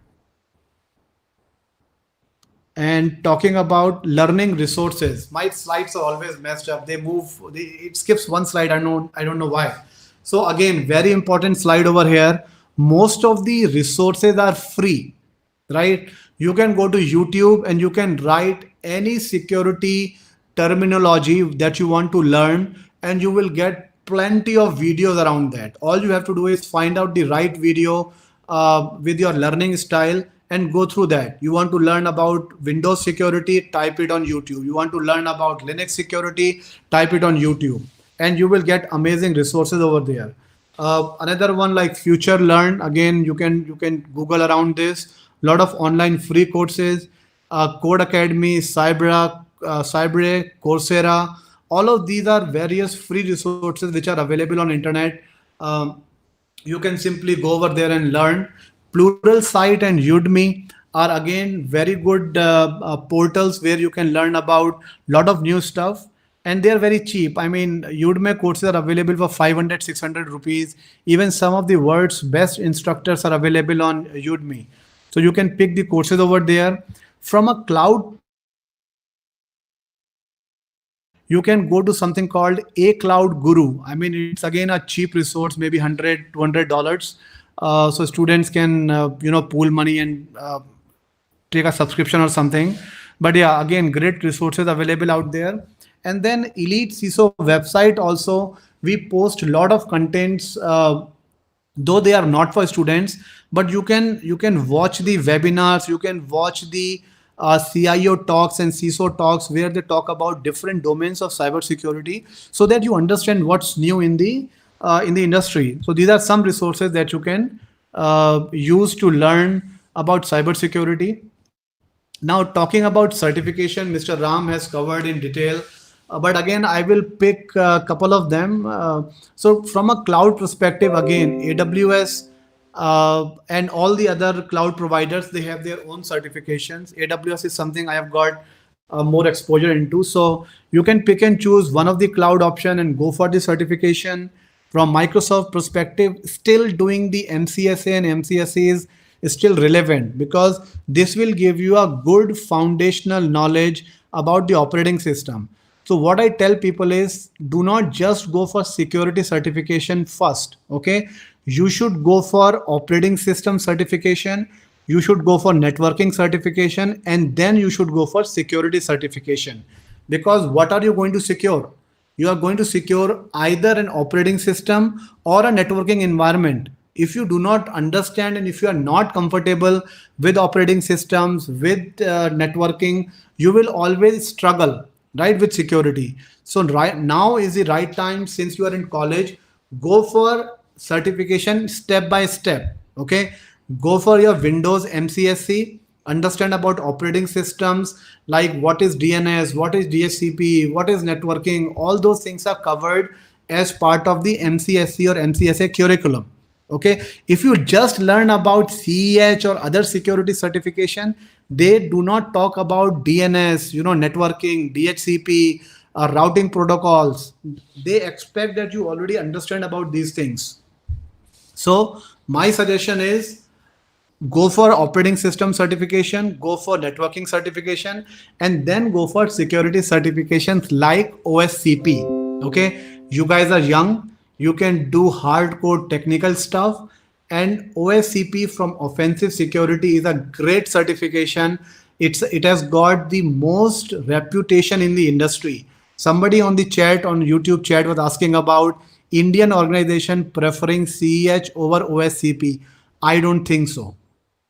And talking about learning resources, my slides are always messed up. It skips one slide. I don't know why. So again, very important slide over here. Most of the resources are free, right? You can go to YouTube and you can write any security terminology that you want to learn, and you will get plenty of videos around that. All you have to do is find out the right video with your learning style and go through that. You want to learn about Windows security, type it on YouTube. You want to learn about Linux security, type it on YouTube, and you will get amazing resources over there. Another one like Future Learn. Again, you can Google around this. A lot of online free courses, Code Academy, Cyber, Coursera. All of these are various free resources which are available on internet. Um, you can simply go over there and learn. Plural Site and Udemy are again very good portals where you can learn about lot of new stuff, and they are very cheap. I mean, Udemy courses are available for 500, 600 rupees. Even some of the world's best instructors are available on Udemy, so you can pick the courses over there. From a cloud perspective, you can go to something called a cloud guru. I mean, it's again a cheap resource, maybe 100, $200. So students can pool money and take a subscription or something. But yeah, again, great resources available out there. And then Elite CISO website also, we post a lot of contents, though they are not for students, but you can watch the webinars, you can watch the CIO talks and CISO talks where they talk about different domains of cybersecurity, so that you understand what's new in the industry. So these are some resources that you can use to learn about cybersecurity. Now, talking about certification, Mr. Ram has covered in detail, but again, I will pick a couple of them. So, from a cloud perspective, again, AWS and all the other cloud providers, they have their own certifications. AWS is something I have got more exposure into. So, you can pick and choose one of the cloud option and go for the certification. From Microsoft perspective, still doing the MCSA and MCSA is still relevant because this will give you a good foundational knowledge about the operating system. So what I tell people is, do not just go for security certification first. Okay, you should go for operating system certification, you should go for networking certification, and then you should go for security certification. Because what are you going to secure? You are going to secure either an operating system or a networking environment. If you do not understand and if you are not comfortable with operating systems, with networking, you will always struggle, right, with security. So right now is the right time, since you are in college, go for certification step by step. Okay, go for your Windows MCSC, understand about operating systems, like what is DNS, what is DHCP, what is networking. All those things are covered as part of the MCSC or MCSA curriculum. Okay, if you just learn about CEH or other security certification, they do not talk about DNS, networking, DHCP, routing protocols. They expect that you already understand about these things. So my suggestion is, go for operating system certification, go for networking certification, and then go for security certifications like OSCP. Okay, you guys are young, you can do hardcore technical stuff, and OSCP from offensive security is a great certification. It has got the most reputation in the industry. Somebody on the chat, on YouTube chat, was asking about Indian organization preferring CEH over OSCP. I don't think so.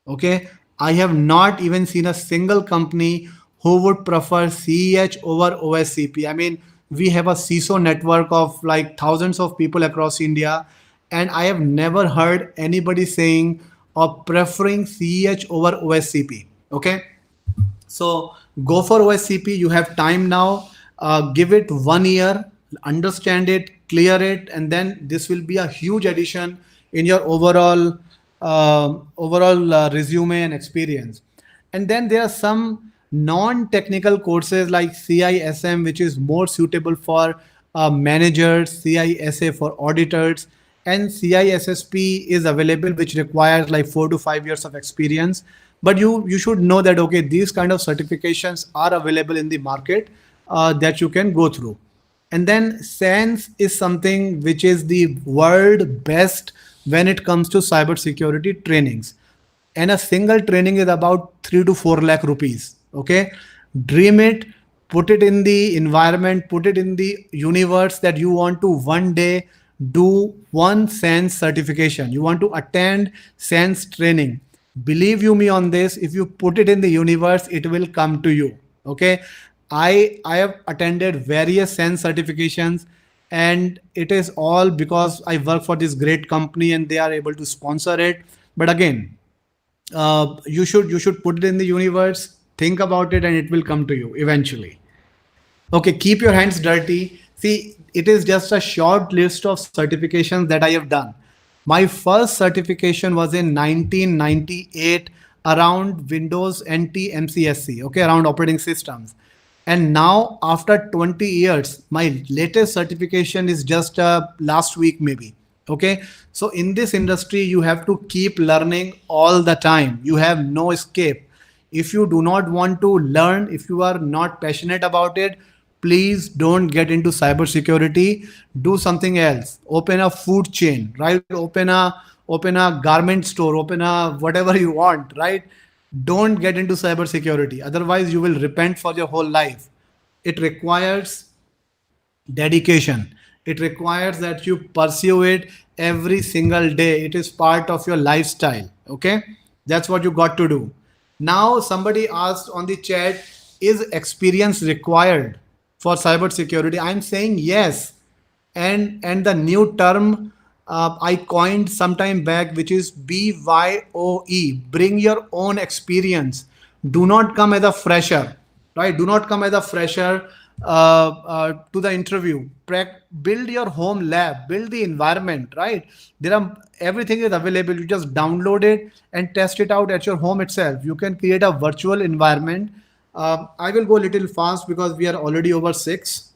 Okay, I have not even seen a single company who would prefer CEH over OSCP. I mean, we have a CISO network of like thousands of people across India, and I have never heard anybody saying or preferring CEH over OSCP. Okay, so go for OSCP. You have time now. Give it 1 year, understand it, clear it, and then this will be a huge addition in your overall resume and experience. And then there are some non-technical courses like CISM, which is more suitable for managers, CISA for auditors, and CISSP is available, which requires like 4 to 5 years of experience. But you should know that, okay, these kind of certifications are available in the market that you can go through. And then SANS is something which is the world best when it comes to cybersecurity trainings. And a single training is about 3 to 4 lakh rupees. Okay, dream it, put it in the environment, put it in the universe that you want to one day do one SANS certification. You want to attend SANS training. Believe you me on this, if you put it in the universe, it will come to you. Okay, I have attended various SANS certifications, and it is all because I work for this great company and they are able to sponsor it. But again, you should put it in the universe, think about it, and it will come to you eventually. Okay, keep your hands dirty. See, it is just a short list of certifications that I have done. My first certification was in 1998 around Windows NT MCSC, okay, around operating systems. And now, after 20 years, my latest certification is just last week, maybe. Okay. So, in this industry, you have to keep learning all the time. You have no escape. If you do not want to learn, if you are not passionate about it, please don't get into cybersecurity. Do something else. Open a food chain, right? Open a garment store, open a whatever you want, right? Don't get into cybersecurity. Otherwise, you will repent for your whole life. It requires dedication. It requires that you pursue it every single day. It is part of your lifestyle. Okay, that's what you got to do. Now somebody asked on the chat, is experience required for cybersecurity? I'm saying yes. And the new term I coined some time back, which is BYOE, bring your own experience. Do not come as a fresher, right? Do not come as a fresher to the interview. Build your home lab, build the environment, right? There are everything is available. You just download it and test it out at your home itself. You can create a virtual environment. I will go a little fast because we are already over six.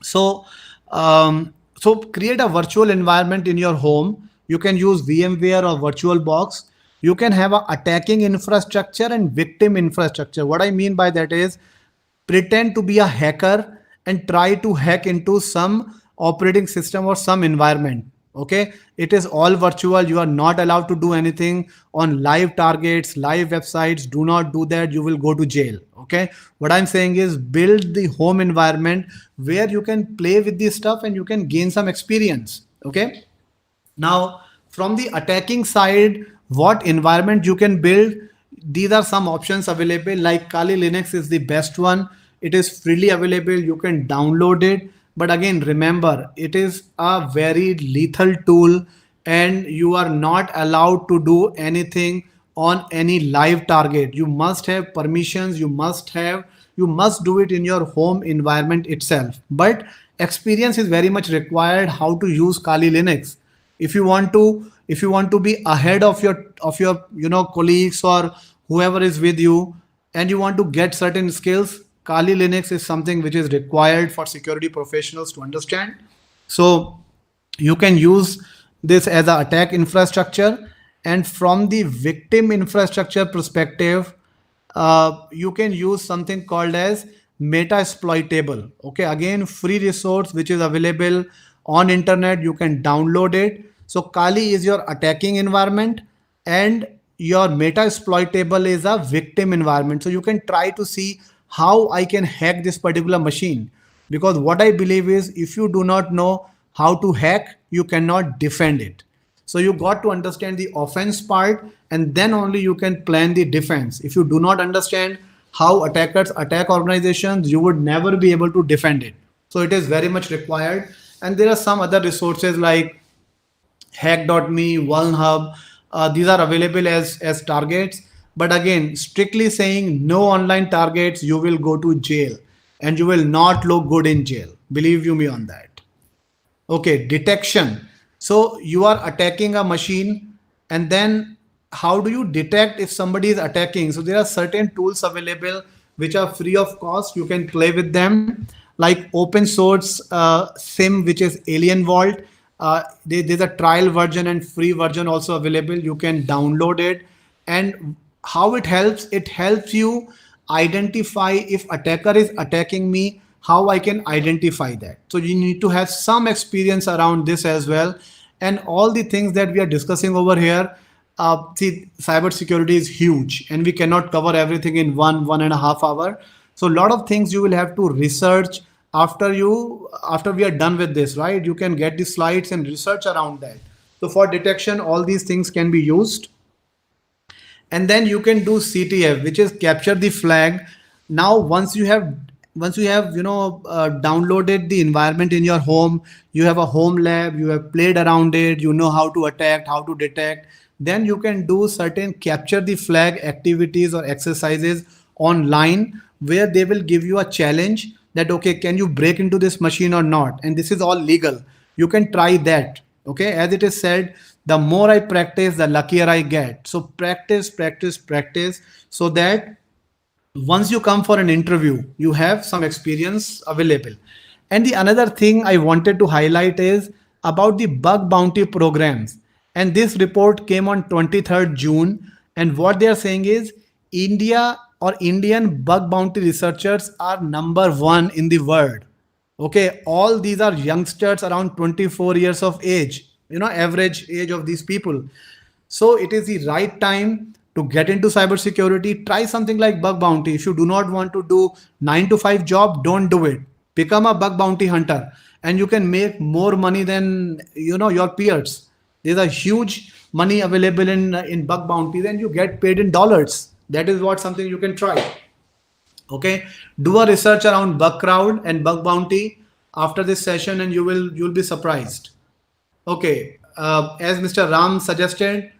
So, so create a virtual environment in your home. You can use VMware or VirtualBox. You can have a attacking infrastructure and victim infrastructure. What I mean by that is pretend to be a hacker and try to hack into some operating system or some environment. Okay, it is all virtual. You are not allowed to do anything on live targets, live websites. Do not do that. You will go to jail. Okay, what I'm saying is build the home environment where you can play with this stuff and you can gain some experience. Okay, now, from the attacking side, what environment you can build? These are some options available. Like Kali Linux is the best one. It is freely available. You can download it. But again, remember, it is a very lethal tool, and you are not allowed to do anything on any live target. You must have permissions. You must do it in your home environment itself. But experience is very much required how to use Kali Linux. If you want to be ahead of your colleagues or whoever is with you, and you want to get certain skills, Kali Linux is something which is required for security professionals to understand. So you can use this as an attack infrastructure. And from the victim infrastructure perspective, you can use something called as meta exploitable. Okay, again, free resource which is available on internet. You can download it. So Kali is your attacking environment, and your meta exploitable is a victim environment. So you can try to see how I can hack this particular machine. Because what I believe is, if you do not know how to hack, you cannot defend it. So you got to understand the offense part, and then only you can plan the defense. If you do not understand how attackers attack organizations, you would never be able to defend it. So it is very much required. And there are some other resources like hack.me, Vulnhub. These are available as targets. But again, strictly saying no online targets, you will go to jail and you will not look good in jail. Believe you me on that. Okay, detection. So you are attacking a machine, and then how do you detect if somebody is attacking? So there are certain tools available which are free of cost. You can play with them, like open source SIM, which is Alien Vault. There's a trial version and free version also available. You can download it. And how it helps you identify if attacker is attacking me, how I can identify that. So you need to have some experience around this as well. And all the things that we are discussing over here, see, cybersecurity is huge and we cannot cover everything in 1.5 hour. So a lot of things you will have to research after we are done with this, right? You can get the slides and research around that. So for detection, all these things can be used. And then you can do CTF, which is capture the flag. Now once you have downloaded the environment in your home, you have a home lab, you have played around it, you know how to attack, how to detect, then you can do certain capture the flag activities or exercises online, where they will give you a challenge that, okay, can you break into this machine or not, and this is all legal. You can try that. Okay, as it is said, the more I practice, the luckier I get. So practice, practice, practice, so that once you come for an interview, you have some experience available. And the another thing I wanted to highlight is about the bug bounty programs. And this report came on 23rd June. And what they are saying is India or Indian bug bounty researchers are number one in the world. Okay, all these are youngsters around 24 years of age, average age of these people. So it is the right time to get into cybersecurity. Try something like bug bounty. If you do not want to do 9 to 5 job, don't do it. Become a bug bounty hunter, and you can make more money than your peers. There's a huge money available in bug bounties, and you get paid in dollars. That is what something you can try. Okay, do a research around bug crowd and bug bounty after this session, and you'll be surprised. Okay, as Mr. Ram suggested,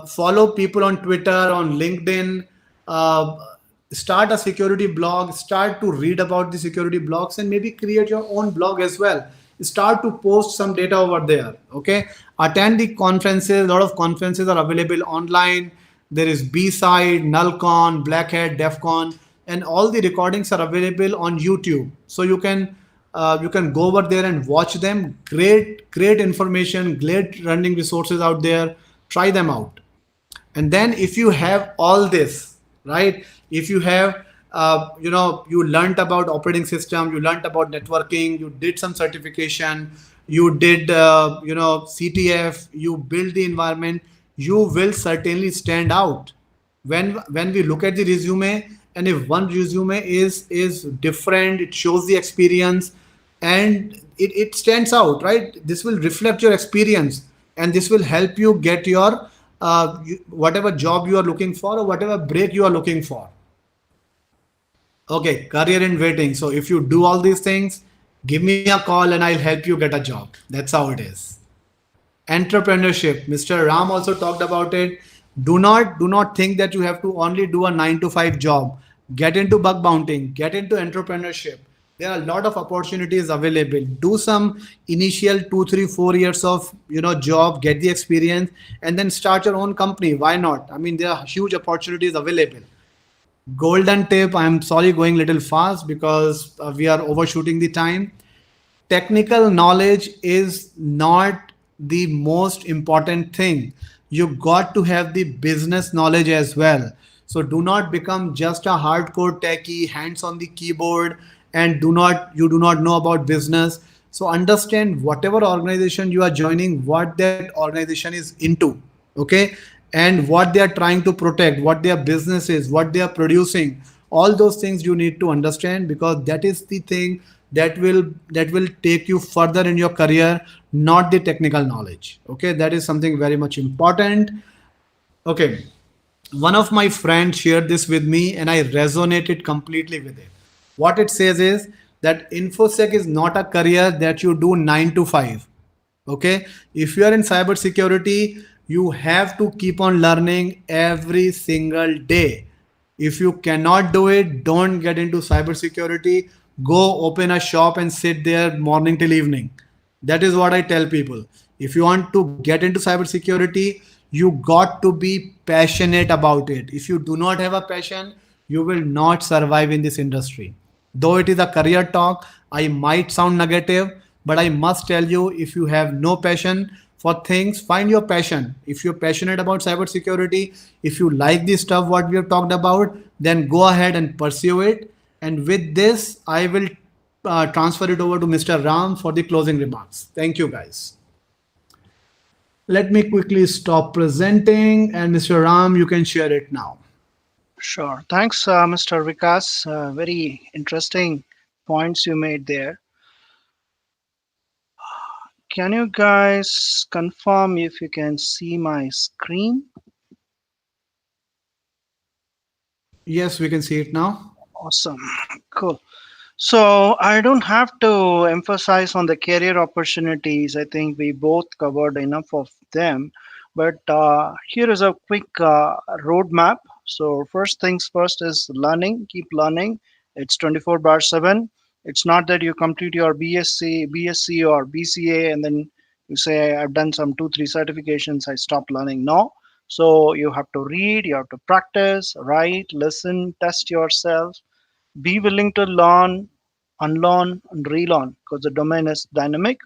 follow people on Twitter, on LinkedIn, uh, start a security blog, start to read about the security blogs, and maybe create your own blog as well. Start to post some data over there. Okay, attend the conferences. A lot of conferences are available online. There is B-Side, Nullcon, Blackhead, DEFCON, and all the recordings are available on YouTube. So you can go over there and watch them. Great information, great running resources out there. Try them out. And then if you have all this, right, if you have you learned about operating system, you learned about networking, you did some certification, you did CTF, you build the environment, you will certainly stand out when we look at the resume. And if one resume is different, it shows the experience, and it stands out, right? This will reflect your experience, and this will help you get your whatever job you are looking for or whatever break you are looking for. Okay, career in waiting. So if you do all these things, give me a call and I'll help you get a job. That's how it is. Entrepreneurship, Mr. Ram also talked about it. Do not think that you have to only do a 9 to 5 job. Get into bug bounting, get into entrepreneurship. There are a lot of opportunities available. Do some initial 2 3 4 years of job, get the experience, and then start your own company. Why not? I mean, there are huge opportunities available. Golden tip, I'm sorry going little fast because we are overshooting the time. Technical knowledge is not the most important thing. You got to have the business knowledge as well. So do not become just a hardcore techie, hands on the keyboard, and do not know about business. So understand whatever organization you are joining, what that organization is into. Okay, and what they are trying to protect, what their business is, what they are producing. All those things you need to understand, because that is the thing that will take you further in your career, not the technical knowledge. Okay, that is something very much important. Okay, one of my friends shared this with me and I resonated completely with it. What it says is that infosec is not a career that you do 9 to 5. Okay, if you are in cybersecurity, you have to keep on learning every single day. If you cannot do it, don't get into cybersecurity. Go open a shop and sit there morning till evening. That is what I tell people. If you want to get into cybersecurity, you got to be passionate about it. If you do not have a passion, you will not survive in this industry. Though it is a career talk, I might sound negative, but I must tell you, if you have no passion for things, find your passion. If you're passionate about cybersecurity, if you like the stuff what we have talked about, then go ahead and pursue it. And with this, I will transfer it over to Mr. Ram for the closing remarks. Thank you, guys. Let me quickly stop presenting, and Mr. Ram, you can share it now. Sure. Thanks, Mr. Vikas. Very interesting points you made there. Can you guys confirm if you can see my screen? Yes, we can see it now. Awesome. Cool. So I don't have to emphasize on the career opportunities. I think we both covered enough of them. But here is a quick roadmap. So first things first is learning. Keep learning. It's 24 bar 7. It's not that you complete your BSc or BCA and then You say, I've done some 2, 3 certifications, I stopped learning. No. So you have to read, you have to practice, write, listen, test yourself, be willing to learn, unlearn, and relearn because the domain is dynamic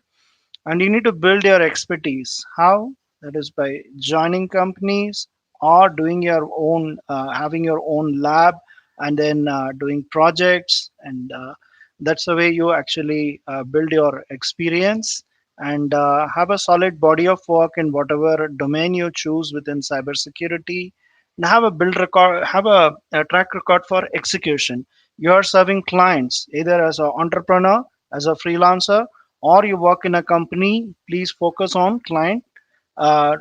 and you need to build your expertise. How? That is by joining companies or doing your own, having your own lab, and then doing projects. And that's the way you actually build your experience and have a solid body of work in whatever domain you choose within cybersecurity. And have a build record, have a track record for execution. You are serving clients either as an entrepreneur, as a freelancer, or you work in a company. Please focus on client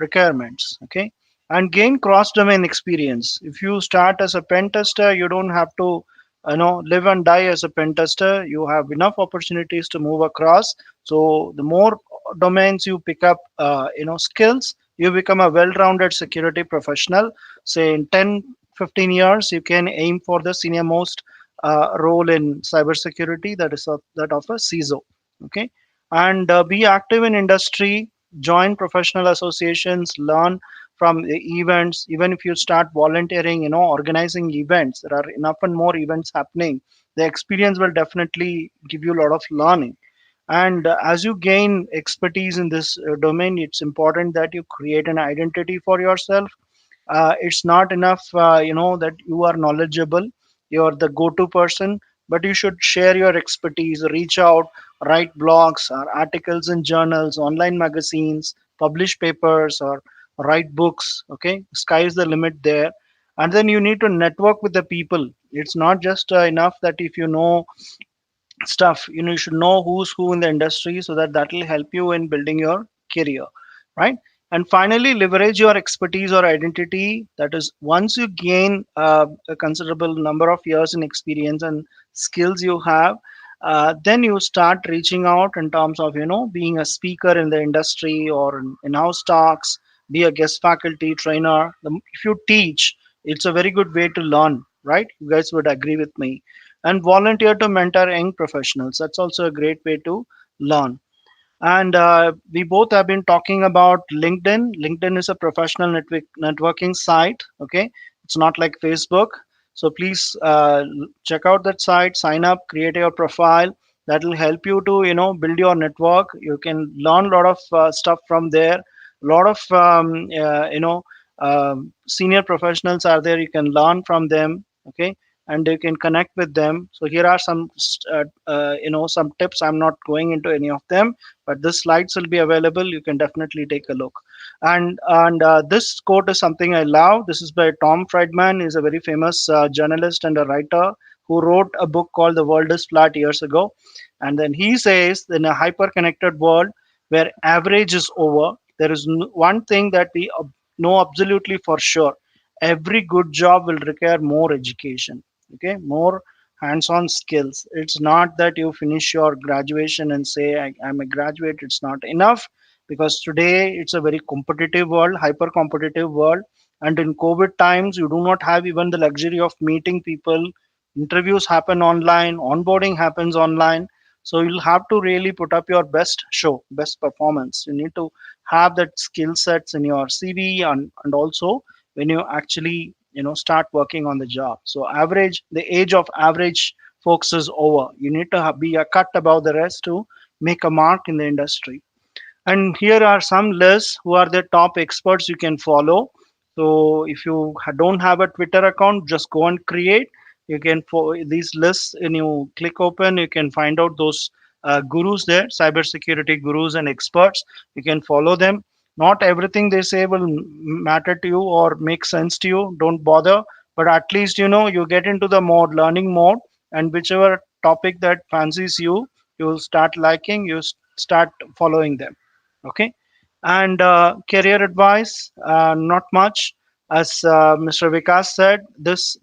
requirements, okay, and gain cross domain experience. If you start as a pen tester, you don't have to live and die as a pen tester. You have enough opportunities to move across. So the more domains you pick up, skills, you become a well rounded security professional. Say in 10, 15 years you can aim for the senior most role in cybersecurity, that is that of a CISO. Okay, and be active in industry, join professional associations, learn from the events. Even if you start volunteering, organizing events, there are enough and more events happening. The experience will definitely give you a lot of learning. And as you gain expertise in this domain, it's important that you create an identity for yourself. It's not enough that you are knowledgeable, you're the go-to person, but you should share your expertise, reach out, write blogs or articles in journals, online magazines, publish papers, or write books. Okay, sky is the limit there. And then you need to network with the people. It's not just enough that if you know stuff, you should know who's who in the industry, so that will help you in building your career, right? And finally, leverage your expertise or identity. That is, once you gain a considerable number of years in experience and skills you have, then you start reaching out in terms of being a speaker in the industry or in house talks, be a guest faculty trainer. If you teach, it's a very good way to learn, right? You guys would agree with me. And volunteer to mentor young professionals. That's also a great way to learn. And we both have been talking about LinkedIn. LinkedIn is a professional networking site. Okay, it's not like Facebook. So please check out that site, sign up, create your profile. That will help you to build your network. You can learn a lot of stuff from there. A lot of senior professionals are there. You can learn from them. Okay, and you can connect with them. So here are some tips. I'm not going into any of them, but the slides will be available. You can definitely take a look. And this quote is something I love. This is by Tom Friedman. He's a very famous journalist and a writer who wrote a book called The World is Flat years ago. And then he says, in a hyper connected world where average is over, there is one thing that we know absolutely for sure: every good job will require more education. Okay, more hands-on skills. It's not that you finish your graduation and say, I'm a graduate. It's not enough, because today it's a very competitive world, hyper competitive world. And in COVID times, you do not have even the luxury of meeting people. Interviews happen online, onboarding happens online. So you'll have to really put up your best show, best performance. You need to have that skill sets in your CV, and also when you actually start working on the job. So average, the age of average folks is over. You need to be a cut above the rest to make a mark in the industry. And here are some lists who are the top experts you can follow. So if you don't have a Twitter account, just go and create. You can follow these lists, and you click open, you can find out those gurus there, cybersecurity gurus and experts. You can follow them. Not everything they say will matter to you or make sense to you. Don't bother. But at least you get into the mode, learning mode, and whichever topic that fancies you, you'll start liking. You start following them. Okay, and career advice, not much. As Mr. Vikas said, this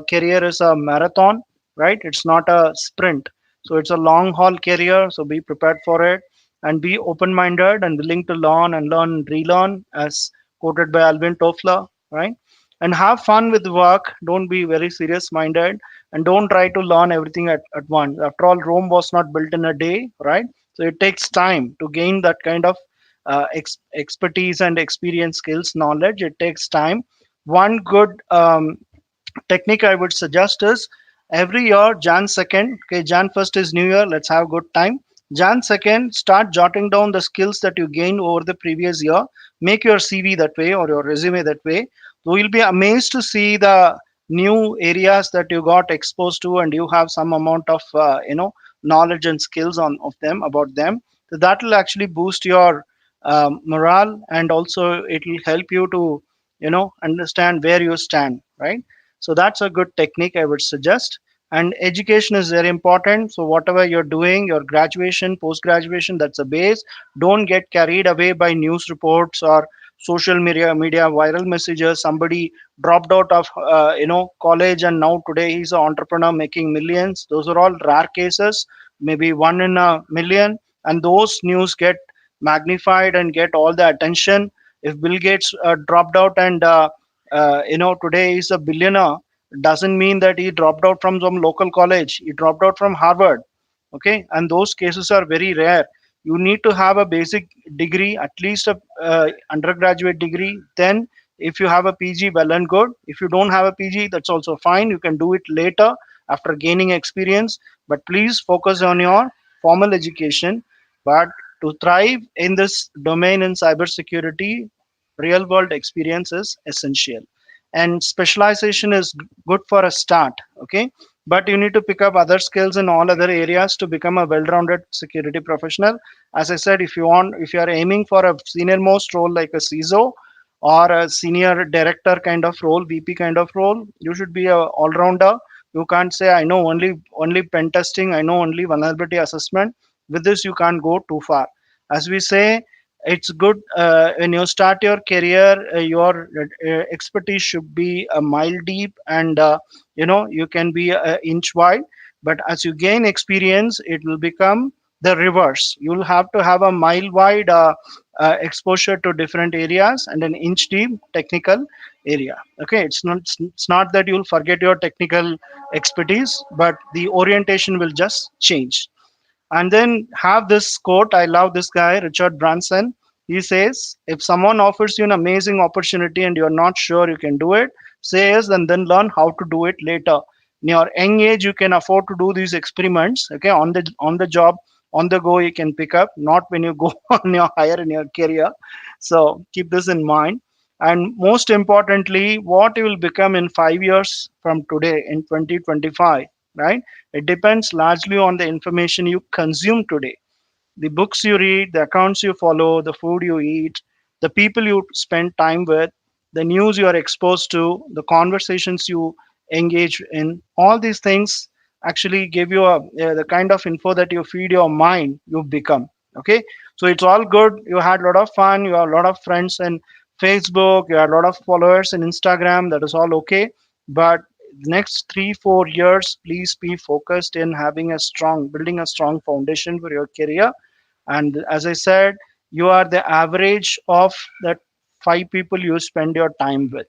career is a marathon, right? It's not a sprint. So it's a long haul career, so be prepared for it, and be open minded and willing to learn and learn and relearn, as quoted by Alvin Toffler, right? And have fun with work. Don't be very serious minded, and don't try to learn everything at once. After all, Rome was not built in a day, right? So it takes time to gain that kind of expertise and experience, skills, knowledge. It takes time. One good technique I would suggest is every year, Jan 2nd, okay, Jan 1st is New Year, let's have good time. Jan 2nd, start jotting down the skills that you gained over the previous year. Make your CV that way or your resume that way. So you'll be amazed to see the new areas that you got exposed to, and you have some amount of knowledge and skills on of them about them. So that will actually boost your morale, and also it will help you to understand where you stand, right? So that's a good technique I would suggest. And education is very important. So whatever you're doing, your graduation, post graduation, that's a base. Don't get carried away by news reports or social media viral messages. Somebody dropped out of college, and now today he's an entrepreneur making millions. Those are all rare cases, maybe one in a million, and those news get magnified and get all the attention. If Bill Gates dropped out and today he's a billionaire, doesn't mean that he dropped out from some local college. He dropped out from Harvard. Okay, and those cases are very rare. You need to have a basic degree, at least a undergraduate degree. Then if you have a PG, well and good. If you don't have a PG, that's also fine. You can do it later after gaining experience, but please focus on your formal education. But to thrive in this domain in cybersecurity, real world experience is essential, and specialization is good for a start. Okay, but you need to pick up other skills in all other areas to become a well-rounded security professional. As I said, if you are aiming for a senior most role like a CISO or a senior director kind of role, VP kind of role, you should be a all-rounder. You can't say I know only pen testing, I know only vulnerability assessment. With this you can't go too far. As we say, it's good when you start your career, your expertise should be a mile deep, and you can be an inch wide. But as you gain experience, it will become the reverse. You'll have to have a mile wide exposure to different areas and an inch deep technical area. Okay, it's not that you'll forget your technical expertise, but the orientation will just change. And then have this quote. I love this guy, Richard Branson. He says, if someone offers you an amazing opportunity and you're not sure you can do it, say yes and then learn how to do it later. In your young age, you can afford to do these experiments. Okay, on the job, on the go, you can pick up, not when you go on your higher in your career. So keep this in mind. And most importantly, what you will become in 5 years from today in 2025, right? It depends largely on the information you consume today, the books you read, the accounts you follow, the food you eat, the people you spend time with, the news you are exposed to, the conversations you engage in. All these things actually give you the kind of info that you feed your mind, you become. Okay, so it's all good. You had a lot of fun. You have a lot of friends in Facebook. You had a lot of followers in Instagram. That is all okay. But next 3 4 years, please be focused in building a strong foundation for your career. And as I said, you are the average of that 5 people you spend your time with.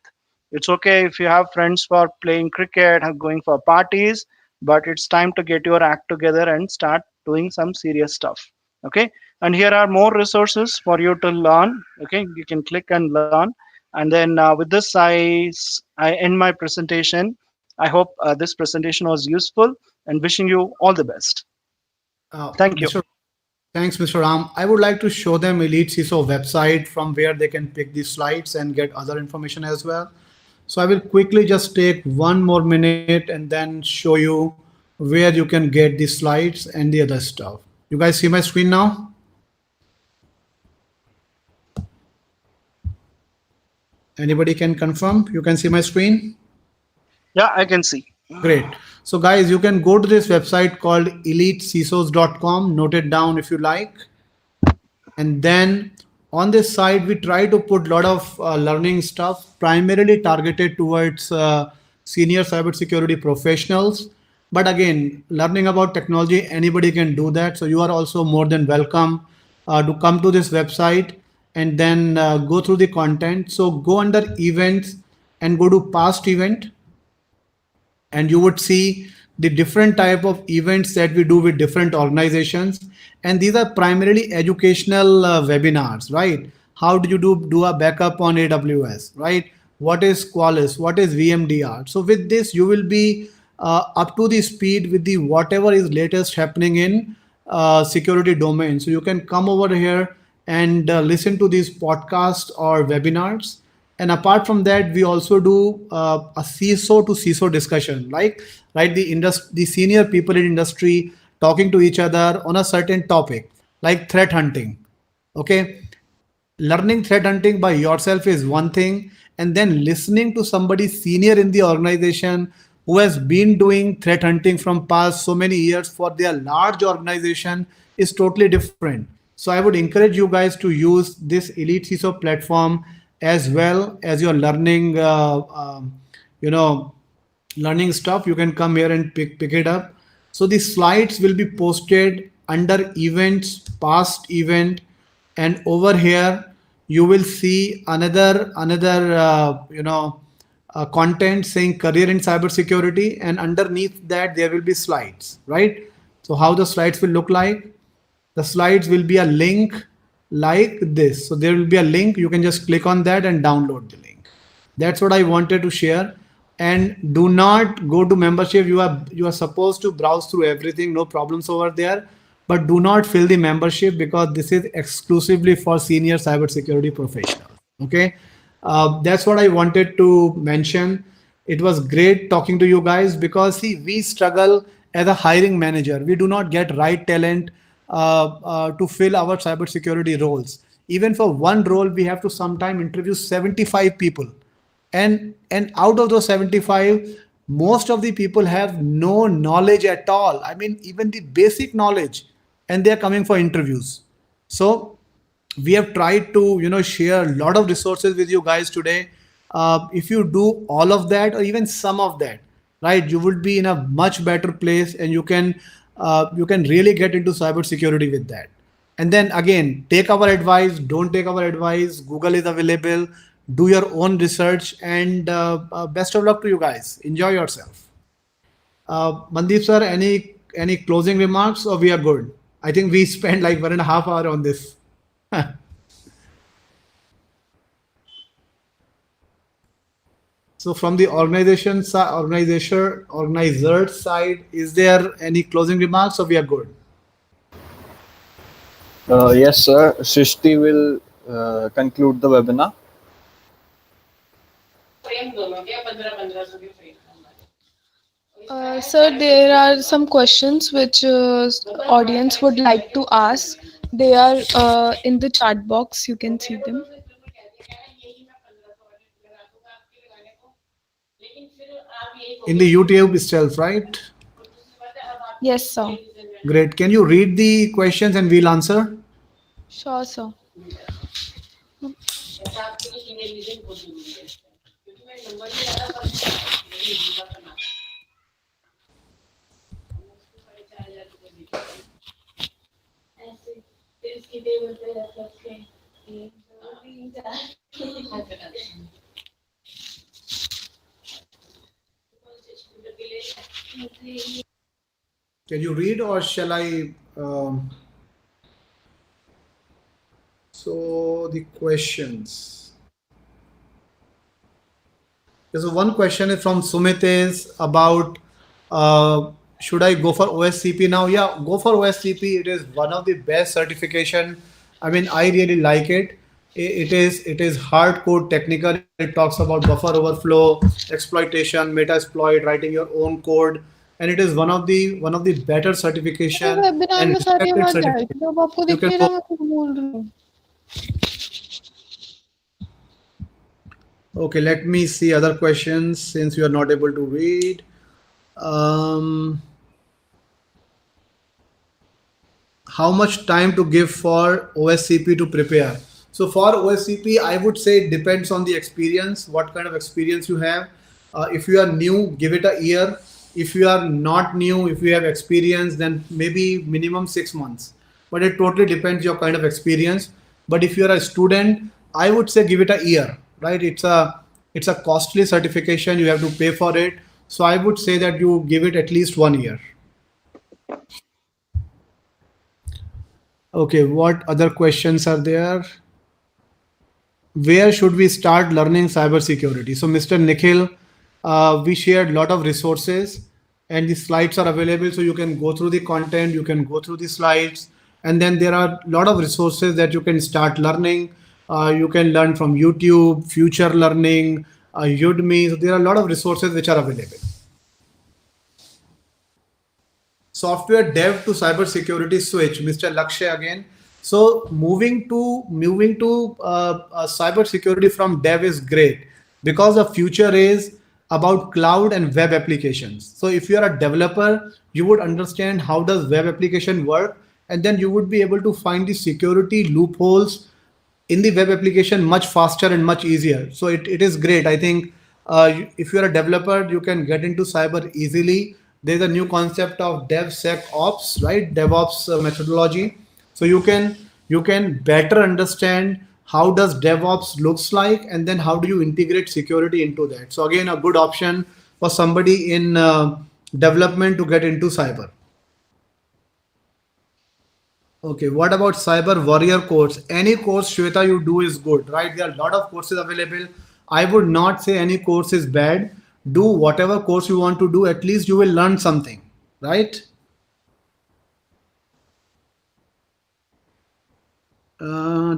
It's okay if you have friends for playing cricket, going for parties, but it's time to get your act together and start doing some serious stuff. Okay, and here are more resources for you to learn. Okay, you can click and learn. And then with this, I end my presentation. I hope this presentation was useful, and wishing you all the best. Thank you. Mr. Thanks, Mr. Ram. I would like to show them Elite CISO website from where they can pick these slides and get other information as well. So I will quickly just take one more minute and then show you where you can get the slides and the other stuff. You guys see my screen now? Anybody can confirm? You can see my screen? Yeah, I can see. Great. So guys, you can go to this website called elitecisos.com. Note it down if you like. And then on this side, we try to put a lot of learning stuff, primarily targeted towards senior cybersecurity professionals. But again, learning about technology, anybody can do that. So you are also more than welcome to come to this website and then go through the content. So go under events and go to past event, and you would see the different type of events that we do with different organizations, and these are primarily educational webinars, right? How do you do a backup on AWS, right? What is Qualys? What is VMDR? So with this, you will be up to the speed with the whatever is latest happening in security domain. So you can come over here and listen to these podcasts or webinars. And apart from that, we also do a CISO to CISO discussion, like right the senior people in industry talking to each other on a certain topic, like threat hunting. Okay, learning threat hunting by yourself is one thing, and then listening to somebody senior in the organization who has been doing threat hunting from past so many years for their large organization is totally different. So I would encourage you guys to use this elite CISO platform as well as you're learning you know learning stuff. You can come here and pick it up. So the slides will be posted under events, past event, and over here you will see another content saying career in cybersecurity, and underneath that there will be slides, right? So how the slides will look like? The slides will be a link like this. So there will be a link, you can just click on that and download the link. That's what I wanted to share. And do not go to membership. You are supposed to browse through everything, no problems over there, but do not fill the membership because this is exclusively for senior cybersecurity professionals. Okay, that's what I wanted to mention. It was great talking to you guys because see, we struggle as a hiring manager. We do not get right talent to fill our cybersecurity roles. Even for one role, we have to sometime interview 75 people, and out of those 75, most of the people have no knowledge at all. I mean, even the basic knowledge, and they are coming for interviews. So we have tried to share a lot of resources with you guys today. If you do all of that or even some of that, right, you would be in a much better place, and you can really get into cybersecurity with that. And then again, take our advice, don't take our advice. Google is available. Do your own research, and best of luck to you guys. Enjoy yourself. Mandeep sir, any closing remarks, or we are good? I think we spent like 1.5 hours on this. So from the organization side, organizer side, is there any closing remarks, or we are good? Yes, sir. Srishti will conclude the webinar. Sir, there are some questions which audience would like to ask. They are in the chat box. You can see them. In the YouTube itself, right? Yes, sir. Great. Can you read the questions and we'll answer? Sure, sir. Can you read, or shall I? So the questions. So one question is from Sumit is about should I go for OSCP now? Yeah, go for OSCP. It is one of the best certification. I mean, I really like it. It is hardcore technical. It talks about buffer overflow, exploitation, metasploit, writing your own code, and it is one of the better अरे certification webinar and में सारी respected आवाज आ रही थी, certification. अब आपको You दिख can नहीं रहा go. मैं कुछ बोल रही हूँ. Okay, let me see other questions since you are not able to read. Um, how much time to give for OSCP to prepare? So for OSCP, I would say it depends on the experience, what kind of experience you have. If you are new, give it a year. If you are not new, if you have experience, then maybe minimum 6 months. But it totally depends your kind of experience. But if you are a student, I would say give it a year, right? It's a costly certification. You have to pay for it. So I would say that you give it at least 1 year. Okay, what other questions are there? Where should we start learning cybersecurity? So, Mr. Nikhil, we shared a lot of resources, and the slides are available. So you can go through the content, you can go through the slides, and then there are a lot of resources that you can start learning. You can learn from YouTube, Future Learning, Udemy. So there are a lot of resources which are available. Software dev to cybersecurity switch, Mr. Lakshay again. So moving to cybersecurity from dev is great because the future is about cloud and web applications. So if you are a developer, you would understand how does web application work, and then you would be able to find the security loopholes in the web application much faster and much easier. So it is great. I think if you're a developer, you can get into cyber easily. There's a new concept of DevSecOps, right? DevOps methodology. So you can better understand how does DevOps looks like, and then how do you integrate security into that. So again, a good option for somebody in development to get into cyber. Okay, what about cyber warrior course? Any course, Shweta, you do is good, right? There are a lot of courses available. I would not say any course is bad. Do whatever course you want to do, at least you will learn something, right? Uh,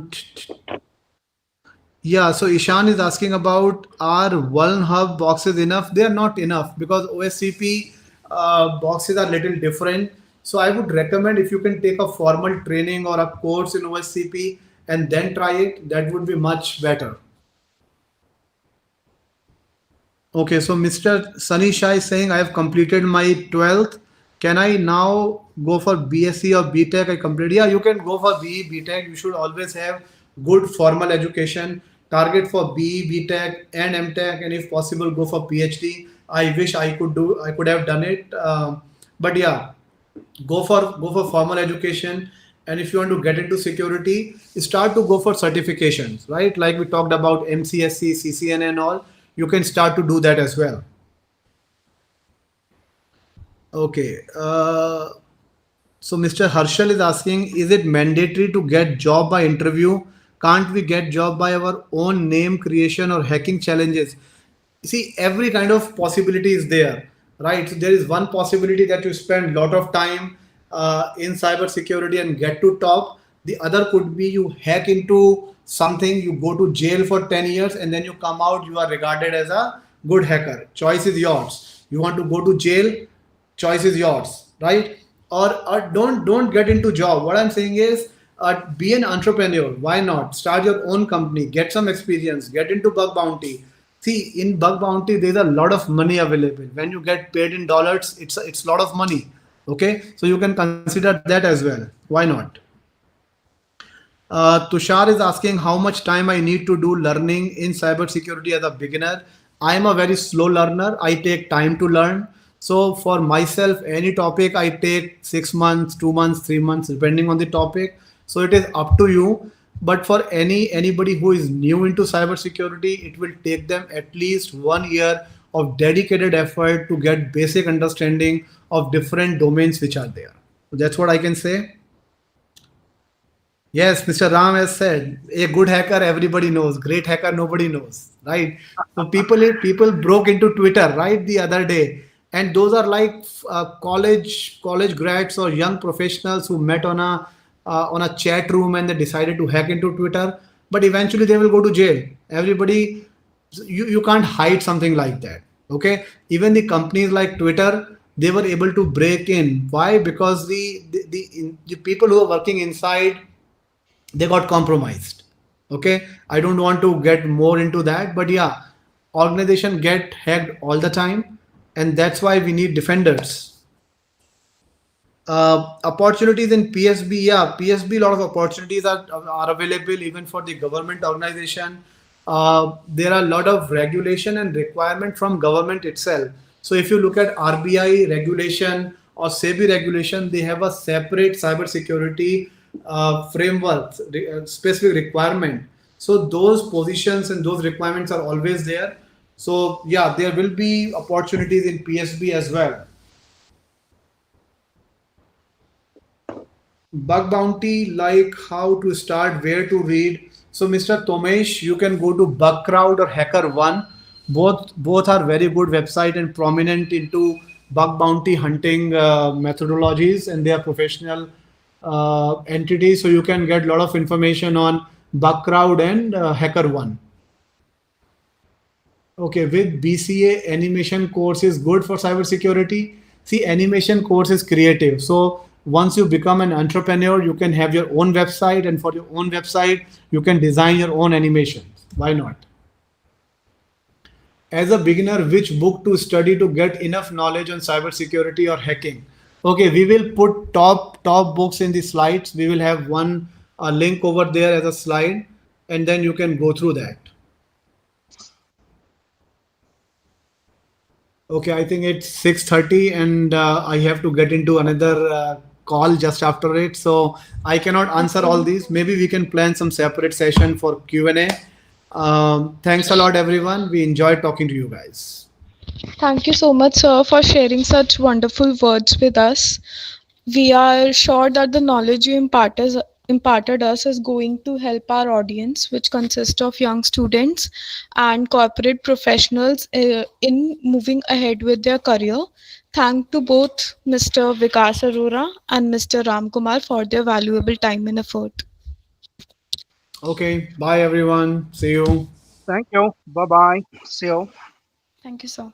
Yeah, so Ishan is asking about are Vuln Hub boxes enough? They are not enough because OSCP boxes are little different. So I would recommend if you can take a formal training or a course in OSCP and then try it, that would be much better. Okay, so Mr. Sunny Shah is saying I have completed my 12th. Can I now go for BSc or BTech? I completed. Yeah, you can go for BE, BTech. You should always have good formal education. Target for BE, BTech and MTech, and if possible, go for PhD. I wish I could have done it. But yeah, go for formal education. And if you want to get into security, start to go for certifications, right? Like we talked about MCSC, CCN and all. You can start to do that as well. Okay. So Mr. Harshal is asking, is it mandatory to get job by interview? Can't we get job by our own name creation or hacking challenges? See, every kind of possibility is there, right? So there is one possibility that you spend a lot of time in cyber security and get to top. The other could be you hack into something, you go to jail for 10 years, and then you come out, you are regarded as a good hacker. Choice is yours. You want to go to jail, choice is yours, right? Or don't get into job. What I'm saying is be an entrepreneur. Why not start your own company, get some experience, get into bug bounty. See, in bug bounty there's a lot of money available. When you get paid in dollars, it's a lot of money. Okay, so you can consider that as well. Why not? Tushar is asking how much time I need to do learning in cybersecurity as a beginner. I am a very slow learner. I take time to learn. So for myself, any topic I take 6 months, 2 months, 3 months, depending on the topic. So it is up to you. But for anybody who is new into cybersecurity, it will take them at least 1 year of dedicated effort to get basic understanding of different domains which are there. So that's what I can say. Yes, Mr. Ram has said, a good hacker everybody knows, great hacker nobody knows, right? So people broke into Twitter, right, the other day, and those are like college grads or young professionals who met on a chat room and they decided to hack into Twitter, but eventually they will go to jail. Everybody, you can't hide something like that. Okay, even the companies like Twitter, they were able to break in. Why? Because the people who are working inside, they got compromised. Okay, I don't want to get more into that, but yeah, organization get hacked all the time, and that's why we need defenders. Opportunities in PSB, yeah, PSB, a lot of opportunities are available even for the government organization. There are a lot of regulation and requirement from government itself. So if you look at RBI regulation or SEBI regulation, they have a separate cybersecurity framework, specific requirement. So those positions and those requirements are always there. So yeah, there will be opportunities in PSB as well. Bug bounty, like how to start, where to read. So Mr. Tomesh, you can go to Bug Crowd or Hacker One. Both are very good website and prominent into bug bounty hunting methodologies, and they are professional entities. So you can get a lot of information on Bug Crowd and Hacker One. Okay, with BCA, animation course is good for cybersecurity. See, animation course is creative. So once you become an entrepreneur, you can have your own website, and for your own website, you can design your own animations. Why not? As a beginner, which book to study to get enough knowledge on cybersecurity or hacking? Okay, we will put top books in the slides. We will have one link over there as a slide, and then you can go through that. Okay, I think it's 6:30 and I have to get into another call just after it. So I cannot answer all Okay. these. Maybe we can plan some separate session for Q&A. Thanks a lot, everyone. We enjoyed talking to you guys. Thank you so much, sir, for sharing such wonderful words with us. We are sure that the knowledge you imparted us is going to help our audience, which consists of young students and corporate professionals, in moving ahead with their career. Thank to both Mr. Vikas Arora and Mr. Ram Kumar for their valuable time and effort. Okay, bye, everyone. See you. Thank you. Bye bye. See you. Thank you, sir.